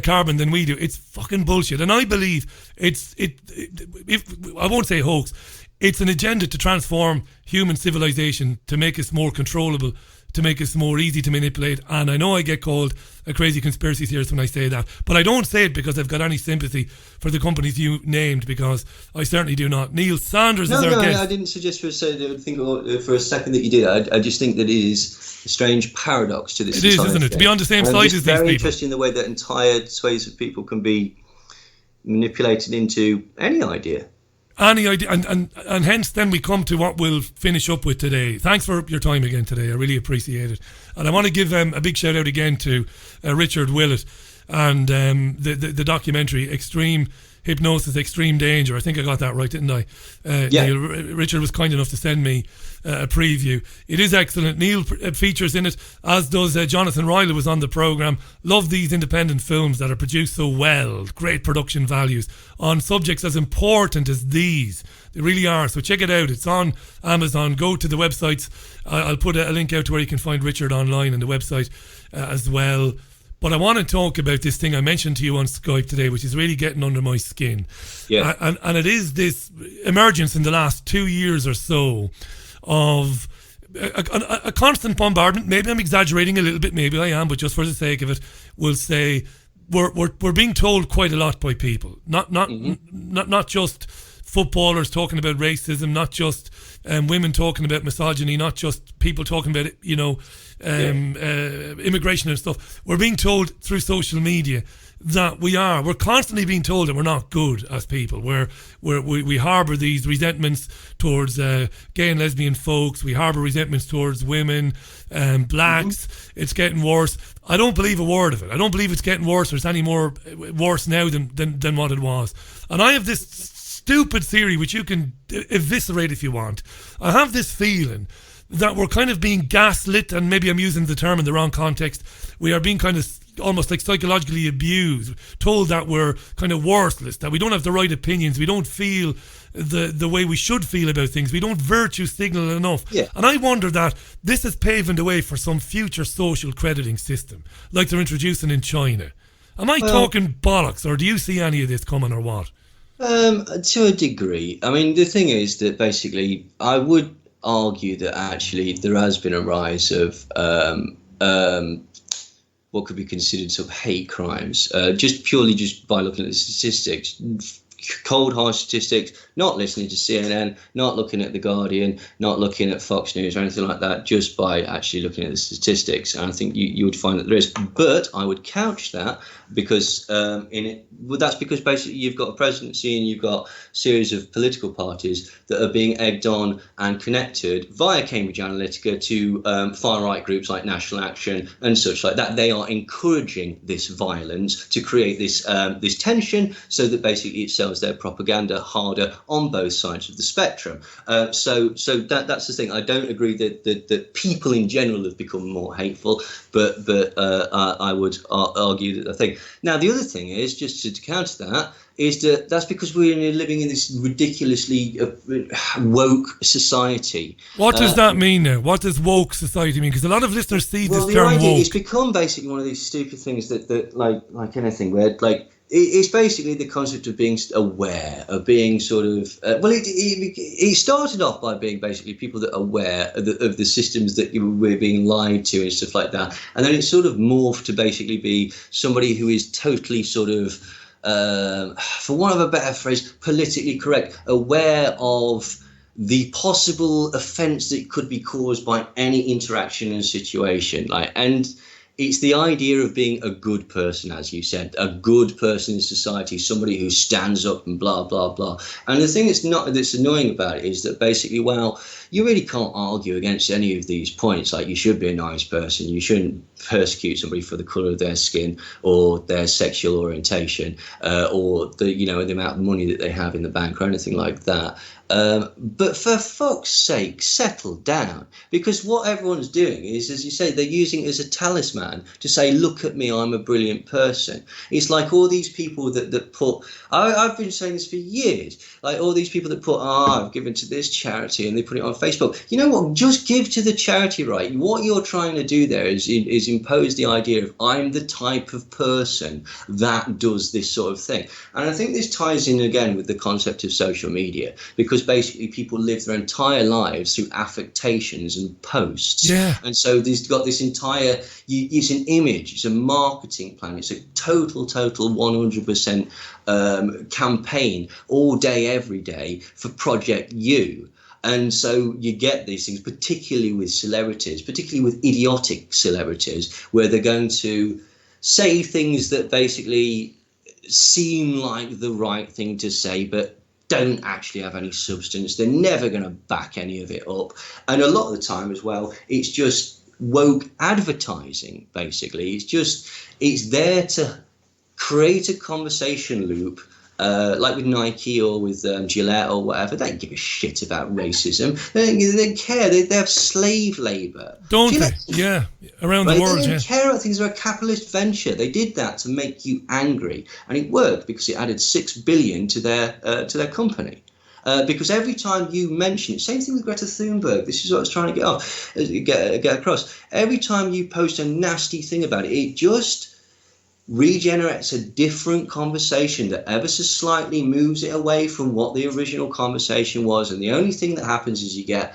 carbon than we do. It's fucking bullshit. And I believe I won't say hoax, it's an agenda to transform human civilization to make us more controllable to make us more easy to manipulate. And I know I get called a crazy conspiracy theorist when I say that, but I don't say it because I've got any sympathy for the companies you named, because I certainly do not. Neil Sanders is our guest. I didn't suggest for a second that you did. I just think that it is a strange paradox to this. It is, isn't it? To be on the same side as these people. It's very interesting the way that entire swathes of people can be manipulated into any idea. Any idea, and hence then we come to what we'll finish up with today. Thanks for your time again today. I really appreciate it. And I want to give a big shout out again to Richard Willett and the documentary Extreme Hypnosis, Extreme Danger. I think I got that right, didn't I? Neil, Richard was kind enough to send me a preview. It is excellent. Neil features in it, as does Jonathan Riley, was on the programme. Love these independent films that are produced so well. Great production values on subjects as important as these. They really are. So check it out. It's on Amazon. Go to the websites. I'll put a link out to where you can find Richard online and the website as well. But I want to talk about this thing I mentioned to you on Skype today, which is really getting under my skin. Yeah. And it is this emergence in the last 2 years or so of a constant bombardment. Maybe I'm exaggerating a little bit, maybe I am, but just for the sake of it, we'll say we're being told quite a lot by people. Not just footballers talking about racism, not just women talking about misogyny, not just people talking about immigration and stuff. We're being told through social media that we're constantly being told that we're not good as people. We harbour these resentments towards gay and lesbian folks. We harbour resentments towards women, blacks. Mm-hmm. It's getting worse. I don't believe a word of it. I don't believe it's getting worse, or it's any more worse now than what it was. And I have this stupid theory, which you can eviscerate if you want. I have this feeling that we're kind of being gaslit, and maybe I'm using the term in the wrong context. We are being kind of almost like psychologically abused, told that we're kind of worthless, that we don't have the right opinions, we don't feel the way we should feel about things, we don't virtue signal enough. Yeah. And I wonder that this is paving the way for some future social crediting system, like they're introducing in China. Am I talking bollocks, or do you see any of this coming, or what? To a degree. I mean, the thing is that basically I would argue that actually there has been a rise of what could be considered sort of hate crimes, just by looking at the statistics, cold hard statistics, not listening to CNN, not looking at The Guardian, not looking at Fox News or anything like that, just by actually looking at the statistics. And I think you would find that there is. But I would couch that because that's because basically you've got a presidency and you've got a series of political parties that are being egged on and connected via Cambridge Analytica to far-right groups like National Action and such like that. They are encouraging this violence to create this tension, so that basically it sells their propaganda harder on both sides of the spectrum. So that's the thing. I don't agree that people in general have become more hateful, but I would argue that I think. Now, the other thing is, just to counter that, is that's because we're living in this ridiculously woke society. What does that mean now? What does woke society mean? Because a lot of listeners see this term woke. It's become basically one of these stupid things that like anything, where like it's basically the concept of being aware, of being sort of it started off by being basically people that are aware of the systems that we're being lied to and stuff like that, and then it sort of morphed to basically be somebody who is totally sort of for want of a better phrase, politically correct, aware of the possible offence that could be caused by any interaction and situation, and it's the idea of being a good person, as you said, a good person in society, somebody who stands up and blah, blah, blah. And the thing that's annoying about it is that basically, well, you really can't argue against any of these points. Like, you should be a nice person. You shouldn't persecute somebody for the colour of their skin or their sexual orientation or the amount of money that they have in the bank or anything like that. But for fuck's sake, settle down. Because what everyone's doing is, as you say, they're using it as a talisman. man to say, look at me, I'm a brilliant person. It's like all these people that put, I've been saying this for years, like all these people that put, I've given to this charity, and they put it on Facebook. You know what? Just give to the charity, right? What you're trying to do there is impose the idea of, I'm the type of person that does this sort of thing. And I think this ties in again with the concept of social media, because basically people live their entire lives through affectations and posts. Yeah. And so there's got this entire, it's an image, it's a marketing plan, it's a total 100% campaign all day, every day for Project You. And so you get these things, particularly with celebrities, particularly with idiotic celebrities, where they're going to say things that basically seem like the right thing to say, but don't actually have any substance. They're never going to back any of it up. And a lot of the time as well, it's just woke advertising, basically. It's there to create a conversation loop, like with Nike or with Gillette or whatever. They don't give a shit about racism. They don't care. They have slave labour. Don't they? Yeah, around the world. They don't care about things. They're a capitalist venture. They did that to make you angry, and it worked because it added $6 billion to their company. Because every time you mention it, same thing with Greta Thunberg. This is what I was trying to get across. Every time you post a nasty thing about it, it just regenerates a different conversation that ever so slightly moves it away from what the original conversation was. And the only thing that happens is you get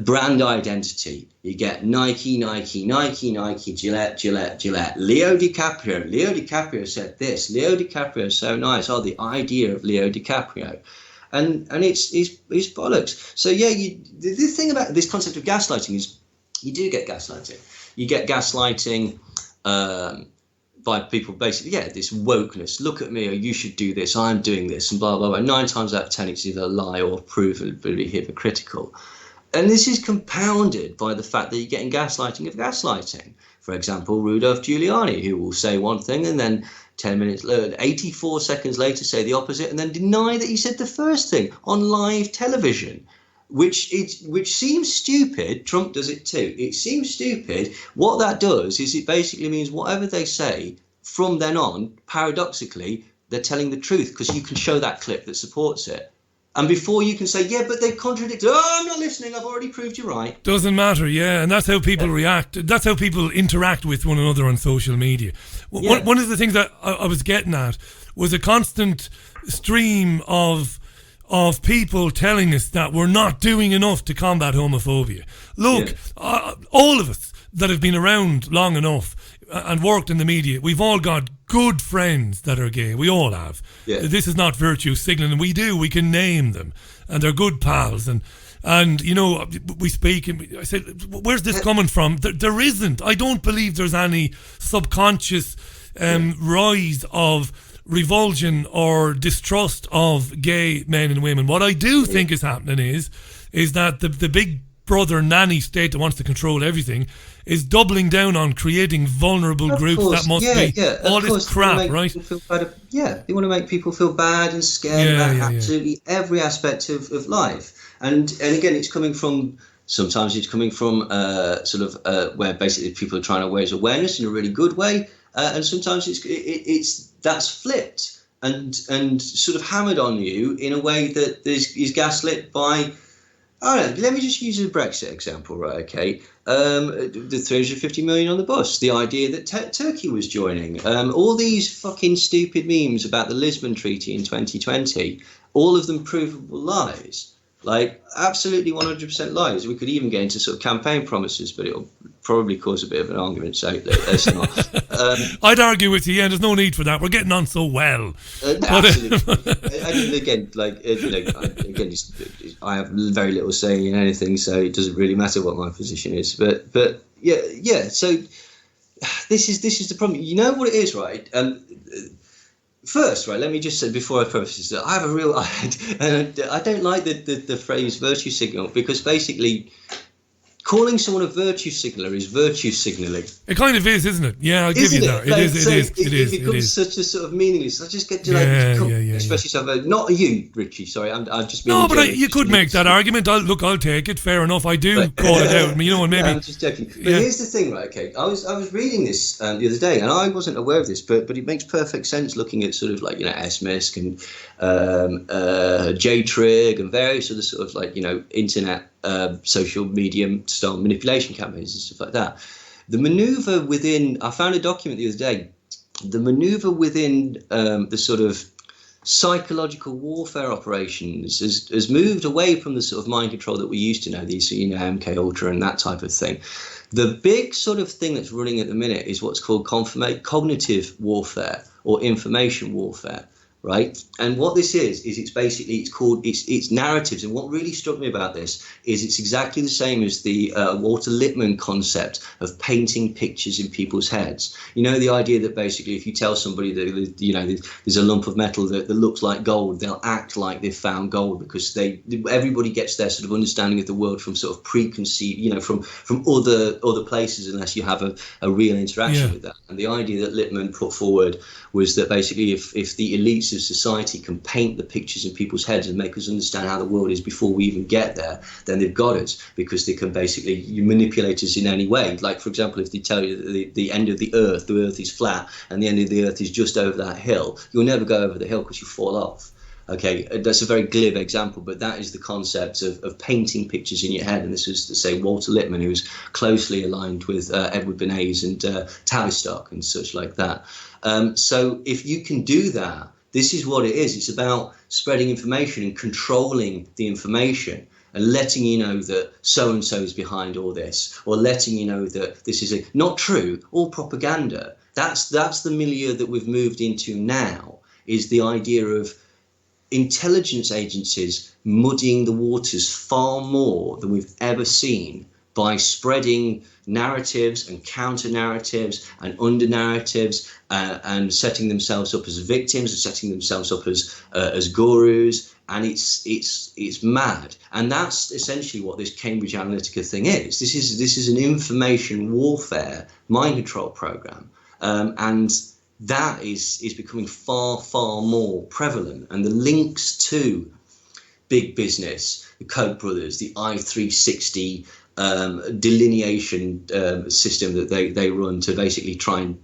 brand identity. You get Nike, Gillette. Leo DiCaprio said this. Leo DiCaprio is so nice. Oh, the idea of Leo DiCaprio. And it's bollocks. So yeah, the thing about this concept of gaslighting is you do get gaslighting. You get gaslighting by people basically, this wokeness. Look at me, or you should do this. I'm doing this, and blah blah blah. 9 times out of 10, it's either a lie or provably hypocritical. And this is compounded by the fact that you're getting gaslighting of gaslighting. For example, Rudolph Giuliani, who will say one thing and then 10 minutes later, 84 seconds later, say the opposite, and then deny that he said the first thing on live television, which seems stupid. Trump does it too. It seems stupid. What that does is it basically means whatever they say from then on, paradoxically, they're telling the truth, because you can show that clip that supports it. And before you can say, yeah, but they contradict. Oh, I'm not listening. I've already proved you right. Doesn't matter, yeah. And that's how people react. That's how people interact with one another on social media. Yeah. One of the things that I was getting at was a constant stream of people telling us that we're not doing enough to combat homophobia. Look, all of us that have been around long enough and worked in the media, we've all got good friends that are gay. We all have. Yeah. This is not virtue signaling. We can name them, and they're good pals. And you know, we speak, and I said, where's this coming from? There isn't. I don't believe there's any subconscious rise of revulsion or distrust of gay men and women. What I do think is happening is that the big brother nanny state that wants to control everything is doubling down on creating vulnerable groups that must be all this crap, right? They want to make people feel bad and scared about absolutely every aspect of life. And again, it's coming from, sometimes it's coming from where basically people are trying to raise awareness in a really good way, and sometimes that's flipped and sort of hammered on you in a way that is gaslit by, I don't know, let me just use a Brexit example, right? Okay, the 350 million on the bus, the idea that Turkey was joining, all these fucking stupid memes about the Lisbon Treaty in 2020, all of them provable lies. Like, absolutely 100% lies. We could even get into sort of campaign promises, but it'll probably cause a bit of an argument, so let's not. I'd argue with you, there's no need for that. We're getting on so well. Absolutely. Again, I have very little say in anything, so it doesn't really matter what my position is. But so this is the problem. You know what it is, right? First, right, let me just say before I preface this that I don't like the phrase virtue signal, because basically calling someone a virtue signaller is virtue signalling. It kind of is, isn't it? Yeah, I'll give you that. It becomes such a sort of meaningless. I just get to express yourself. Not you, Richie. Sorry, I'm just being. No, but you could make that argument. I'll take it. Fair enough. I do call it out. You know, and maybe. I'm just joking. But here's the thing, right? Okay, I was reading this the other day, and I wasn't aware of this, but it makes perfect sense looking at sort of like SMISC and J-Trig and various other sort of like internet. Social media style manipulation campaigns and stuff like that. The maneuver within, I found a document the other day, the maneuver within the sort of psychological warfare operations has moved away from the sort of mind control that we used to know, these MK Ultra and that type of thing. The big sort of thing that's running at the minute is what's called cognitive warfare or information warfare. Right, and what this is it's narratives. And what really struck me about this is it's exactly the same as the Walter Lippmann concept of painting pictures in people's heads. The idea that basically if you tell somebody that there's a lump of metal that looks like gold, they'll act like they've found gold because everybody gets their sort of understanding of the world from sort of preconceived, from other places, unless you have a real interaction with that. And the idea that Lippmann put forward was that basically if the elites of society can paint the pictures in people's heads and make us understand how the world is before we even get there, then they've got us, because they can basically manipulate us in any way. Like, for example, if they tell you that the end of the earth is flat and the end of the earth is just over that hill, you'll never go over the hill because you fall off. Okay, that's a very glib example, but that is the concept of painting pictures in your head. And this was, to say, Walter Lippmann, who's closely aligned with Edward Bernays and Tavistock and such like that. So if you can do that, this is what it is. It's about spreading information and controlling the information and letting you know that so-and-so is behind all this, or letting you know that this is not true, all propaganda. That's the milieu that we've moved into now, is the idea of intelligence agencies muddying the waters far more than we've ever seen by spreading narratives and counter-narratives and under-narratives and setting themselves up as victims and setting themselves up as gurus. And it's mad. And that's essentially what this Cambridge Analytica thing is. This is an information warfare mind control program. And that is becoming far, far more prevalent. And the links to big business, the Koch brothers, the I-360 delineation system that they run to basically try and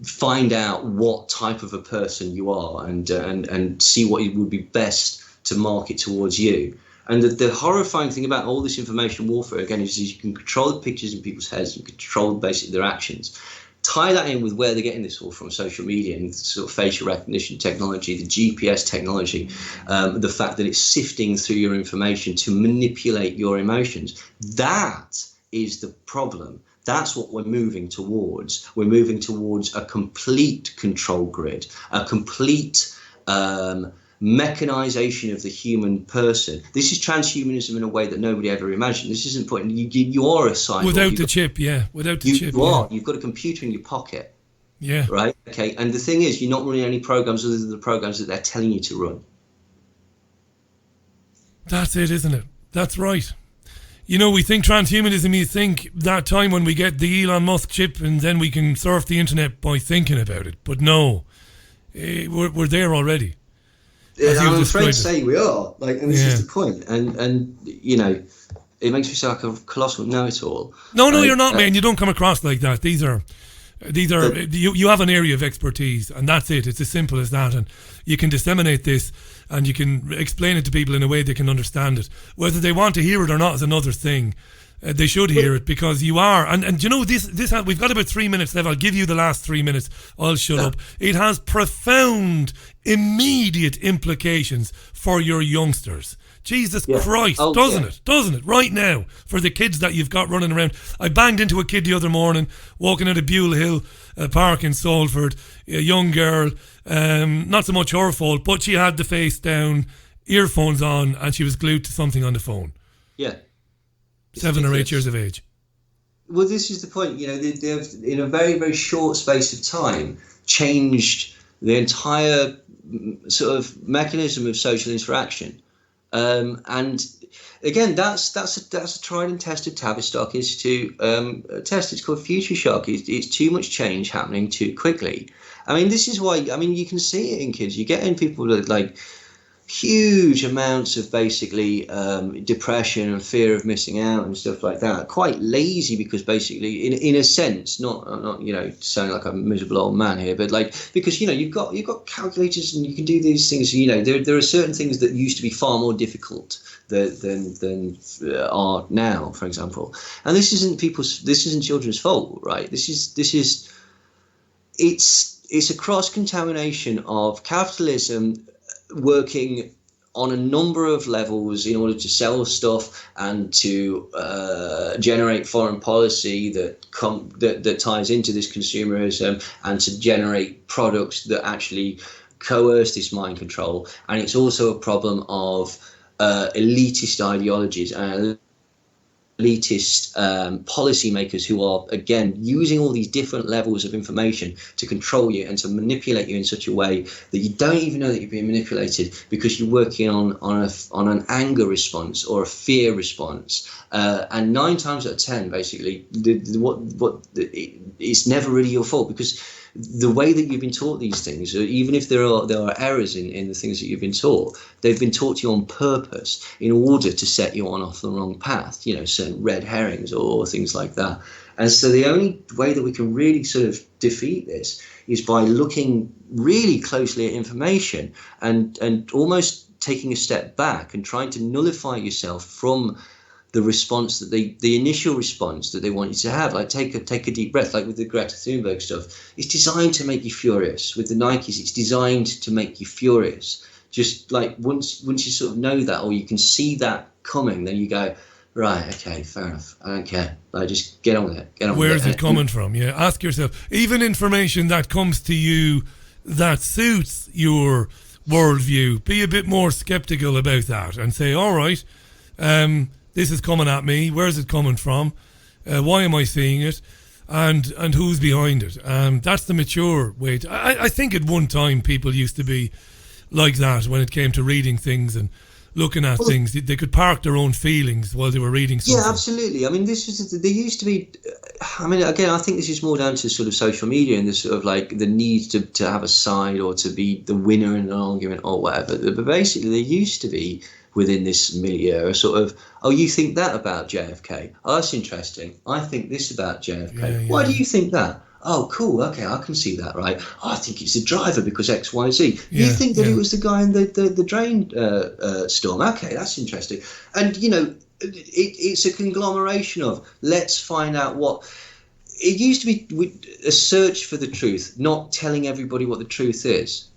find out what type of a person you are and see what would be best to market towards you. And the horrifying thing about all this information warfare, again, is you can control the pictures in people's heads, you can control basically their actions. Tie that in with where they're getting this all from, social media and sort of facial recognition technology, the GPS technology, the fact that it's sifting through your information to manipulate your emotions. That is the problem. That's what we're moving towards. We're moving towards a complete control grid, a complete mechanization of the human person. This is transhumanism in a way that nobody ever imagined. This isn't putting you are a cyborg without the chip. You've got a computer in your pocket. Yeah. Right. Okay. And the thing is, you're not running any programs other than the programs that they're telling you to run. That's it, isn't it? That's right. We think transhumanism, you think that time when we get the Elon Musk chip and then we can surf the internet by thinking about it. But no, we're there already. I'm afraid to say we are. And this is the point. And it makes me sound like a colossal know-it-all. No, you're not, man. You don't come across like that. These are you have an area of expertise, and that's it. It's as simple as that. And you can disseminate this, and you can explain it to people in a way they can understand it. Whether they want to hear it or not is another thing. They should hear it, because you are. And this we've got about 3 minutes left. I'll give you the last 3 minutes. I'll shut up. It has profound, immediate implications for your youngsters. Jesus Christ, doesn't it? Doesn't it? Right now, for the kids that you've got running around. I banged into a kid the other morning, walking out of Buell Hill Park in Salford, a young girl, not so much her fault, but she had the face down, earphones on, and she was glued to something on the phone. Yeah. 7 or 8 years of age. Well, this is the point. They've in a very, very short space of time changed the entire sort of mechanism of social interaction. And again, that's a tried and tested Tavistock Institute test. It's called Future Shock. It's too much change happening too quickly. I mean, this is why. I mean, you can see it in kids. You get in people that like huge amounts of basically depression and fear of missing out and stuff like that. Quite lazy because basically, in a sense, not sounding like a miserable old man here, but like because you've got calculators and you can do these things. There are certain things that used to be far more difficult than are now, for example. And this isn't children's fault, right? It's a cross-contamination of capitalism working on a number of levels in order to sell stuff and to generate foreign policy that ties into this consumerism and to generate products that actually coerce this mind control. And it's also a problem of elitist ideologies and elitist policymakers who are, again, using all these different levels of information to control you and to manipulate you in such a way that you don't even know that you're being manipulated because you're working on an anger response or a fear response. And 9 times out of 10, basically, it's never really your fault because the way that you've been taught these things, even if there are errors in the things that you've been taught, they've been taught to you on purpose in order to set you on off the wrong path, certain red herrings or things like that. And so the only way that we can really sort of defeat this is by looking really closely at information and almost taking a step back and trying to nullify yourself from the response that the initial response that they want you to have, like take a deep breath, like with the Greta Thunberg stuff. It's designed to make you furious. With the Nikes, it's designed to make you furious. Just like once you sort of know that, or you can see that coming, then you go, right, okay, fair enough. I don't care. Like, just get on with it. Where is it coming from? Yeah, ask yourself. Even information that comes to you that suits your worldview, be a bit more skeptical about that and say, all right, this is coming at me. Where is it coming from? Why am I seeing it? And who's behind it? That's the mature way. I think at one time people used to be like that when it came to reading things and looking at things. They could park their own feelings while they were reading something. Yeah, absolutely. I mean, there used to be. I mean, again, I think this is more down to sort of social media and the sort of like the need to have a side or to be the winner in an argument or whatever. But basically, there used to be within this milieu a sort of, oh, you think that about JFK? Oh, that's interesting. I think this about JFK. Yeah. Why do you think that? Oh, cool. Okay, I can see that, right? Oh, I think it's the driver because X, Y, Z. You think that it was the guy in the drain storm? Okay, that's interesting. And, it's a conglomeration of let's find out what... It used to be a search for the truth, not telling everybody what the truth is.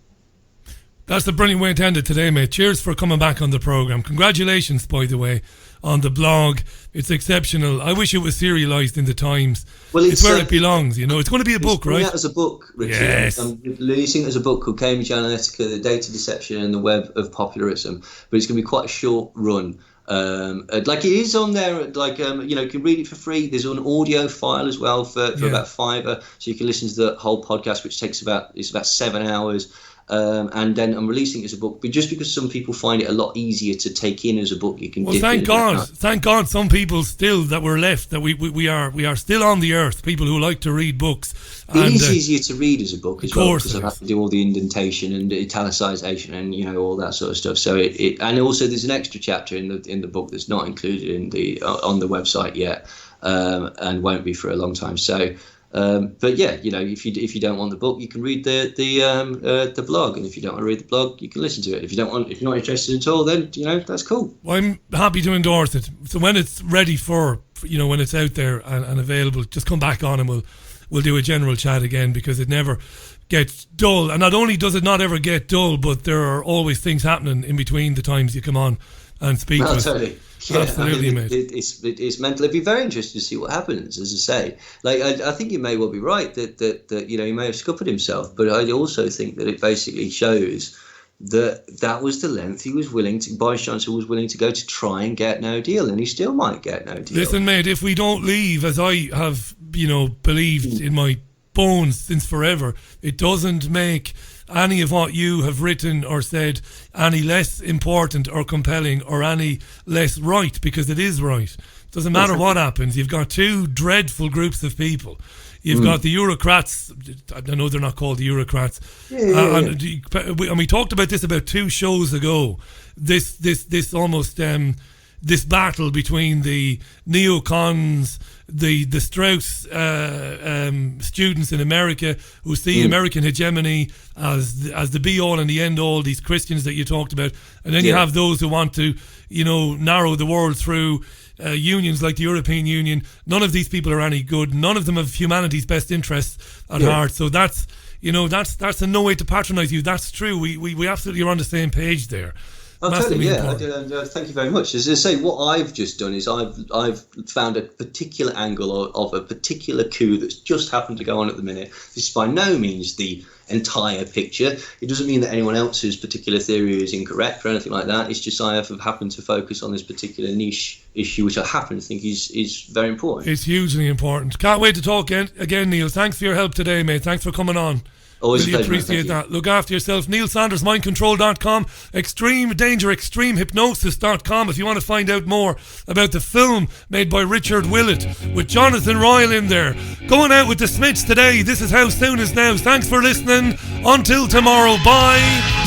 That's the brilliant way to end it today, mate. Cheers for coming back on the programme. Congratulations, by the way, on the blog. It's exceptional. I wish it was serialised in the Times. Well, it's where it belongs, It's going to be a book, right? It's out as a book, Richie. Yes. I'm releasing it as a book called Cambridge Analytica, The Data Deception and the Web of Popularism. But it's going to be quite a short run. Like it is on there, you can read it for free. There's an audio file as well for about $5, so you can listen to the whole podcast, which takes about 7 hours. And then I'm releasing it as a book, but just because some people find it a lot easier to take in as a book, you can. Well, thank God, some people still that were left that we are still on the earth. People who like to read books. It is easier to read as a book as well because I have to do all the indentation and the italicization and all that sort of stuff. So it and also there's an extra chapter in the book that's not included in the on the website yet, and won't be for a long time. So. But yeah, if you don't want the book, you can read the blog, and if you don't want to read the blog, you can listen to it. If you're not interested at all, then that's cool. Well, I'm happy to endorse it. So when it's ready for when it's out there and available, just come back on and we'll do a general chat again because it never gets dull. And not only does it not ever get dull, but there are always things happening in between the times you come on and speak to us. Totally. Yeah, absolutely, mate. It's mental. It'd be very interesting to see what happens. As I say, like I think you may well be right that he may have scuppered himself, but I also think that it basically shows that was the length Boris Johnson was willing to go to try and get no deal, and he still might get no deal. Listen, mate, if we don't leave, as I have believed in my bones since forever, it doesn't make any of what you have written or said any less important or compelling or any less right, because it is right. Doesn't matter what happens. You've got two dreadful groups of people. You've got the Eurocrats. I know they're not called the Eurocrats. And we talked about this about 2 shows ago. This almost this battle between the neocons, the Strauss students in America who see American hegemony as the be all and the end all. These Christians that you talked about, and then you have those who want to, narrow the world through unions like the European Union. None of these people are any good. None of them have humanity's best interests at heart. So that's in no way to patronise you. That's true. We absolutely are on the same page there. Oh, totally, thank you very much. As I say, what I've just done is I've found a particular angle of a particular coup that's just happened to go on at the minute. This is by no means the entire picture. It doesn't mean that anyone else's particular theory is incorrect or anything like that. It's just I have happened to focus on this particular niche issue, which I happen to think is very important. It's hugely important. Can't wait to talk again, Neil. Thanks for your help today, mate. Thanks for coming on. Always really appreciate that. Look after yourself. Neil Sanders, mindcontrol.com, extreme danger, extremehypnosis.com if you want to find out more about the film made by Richard Willett with Jonathan Royal in there. Going out with the Smiths today. This is How Soon Is Now. Thanks for listening. Until tomorrow. Bye.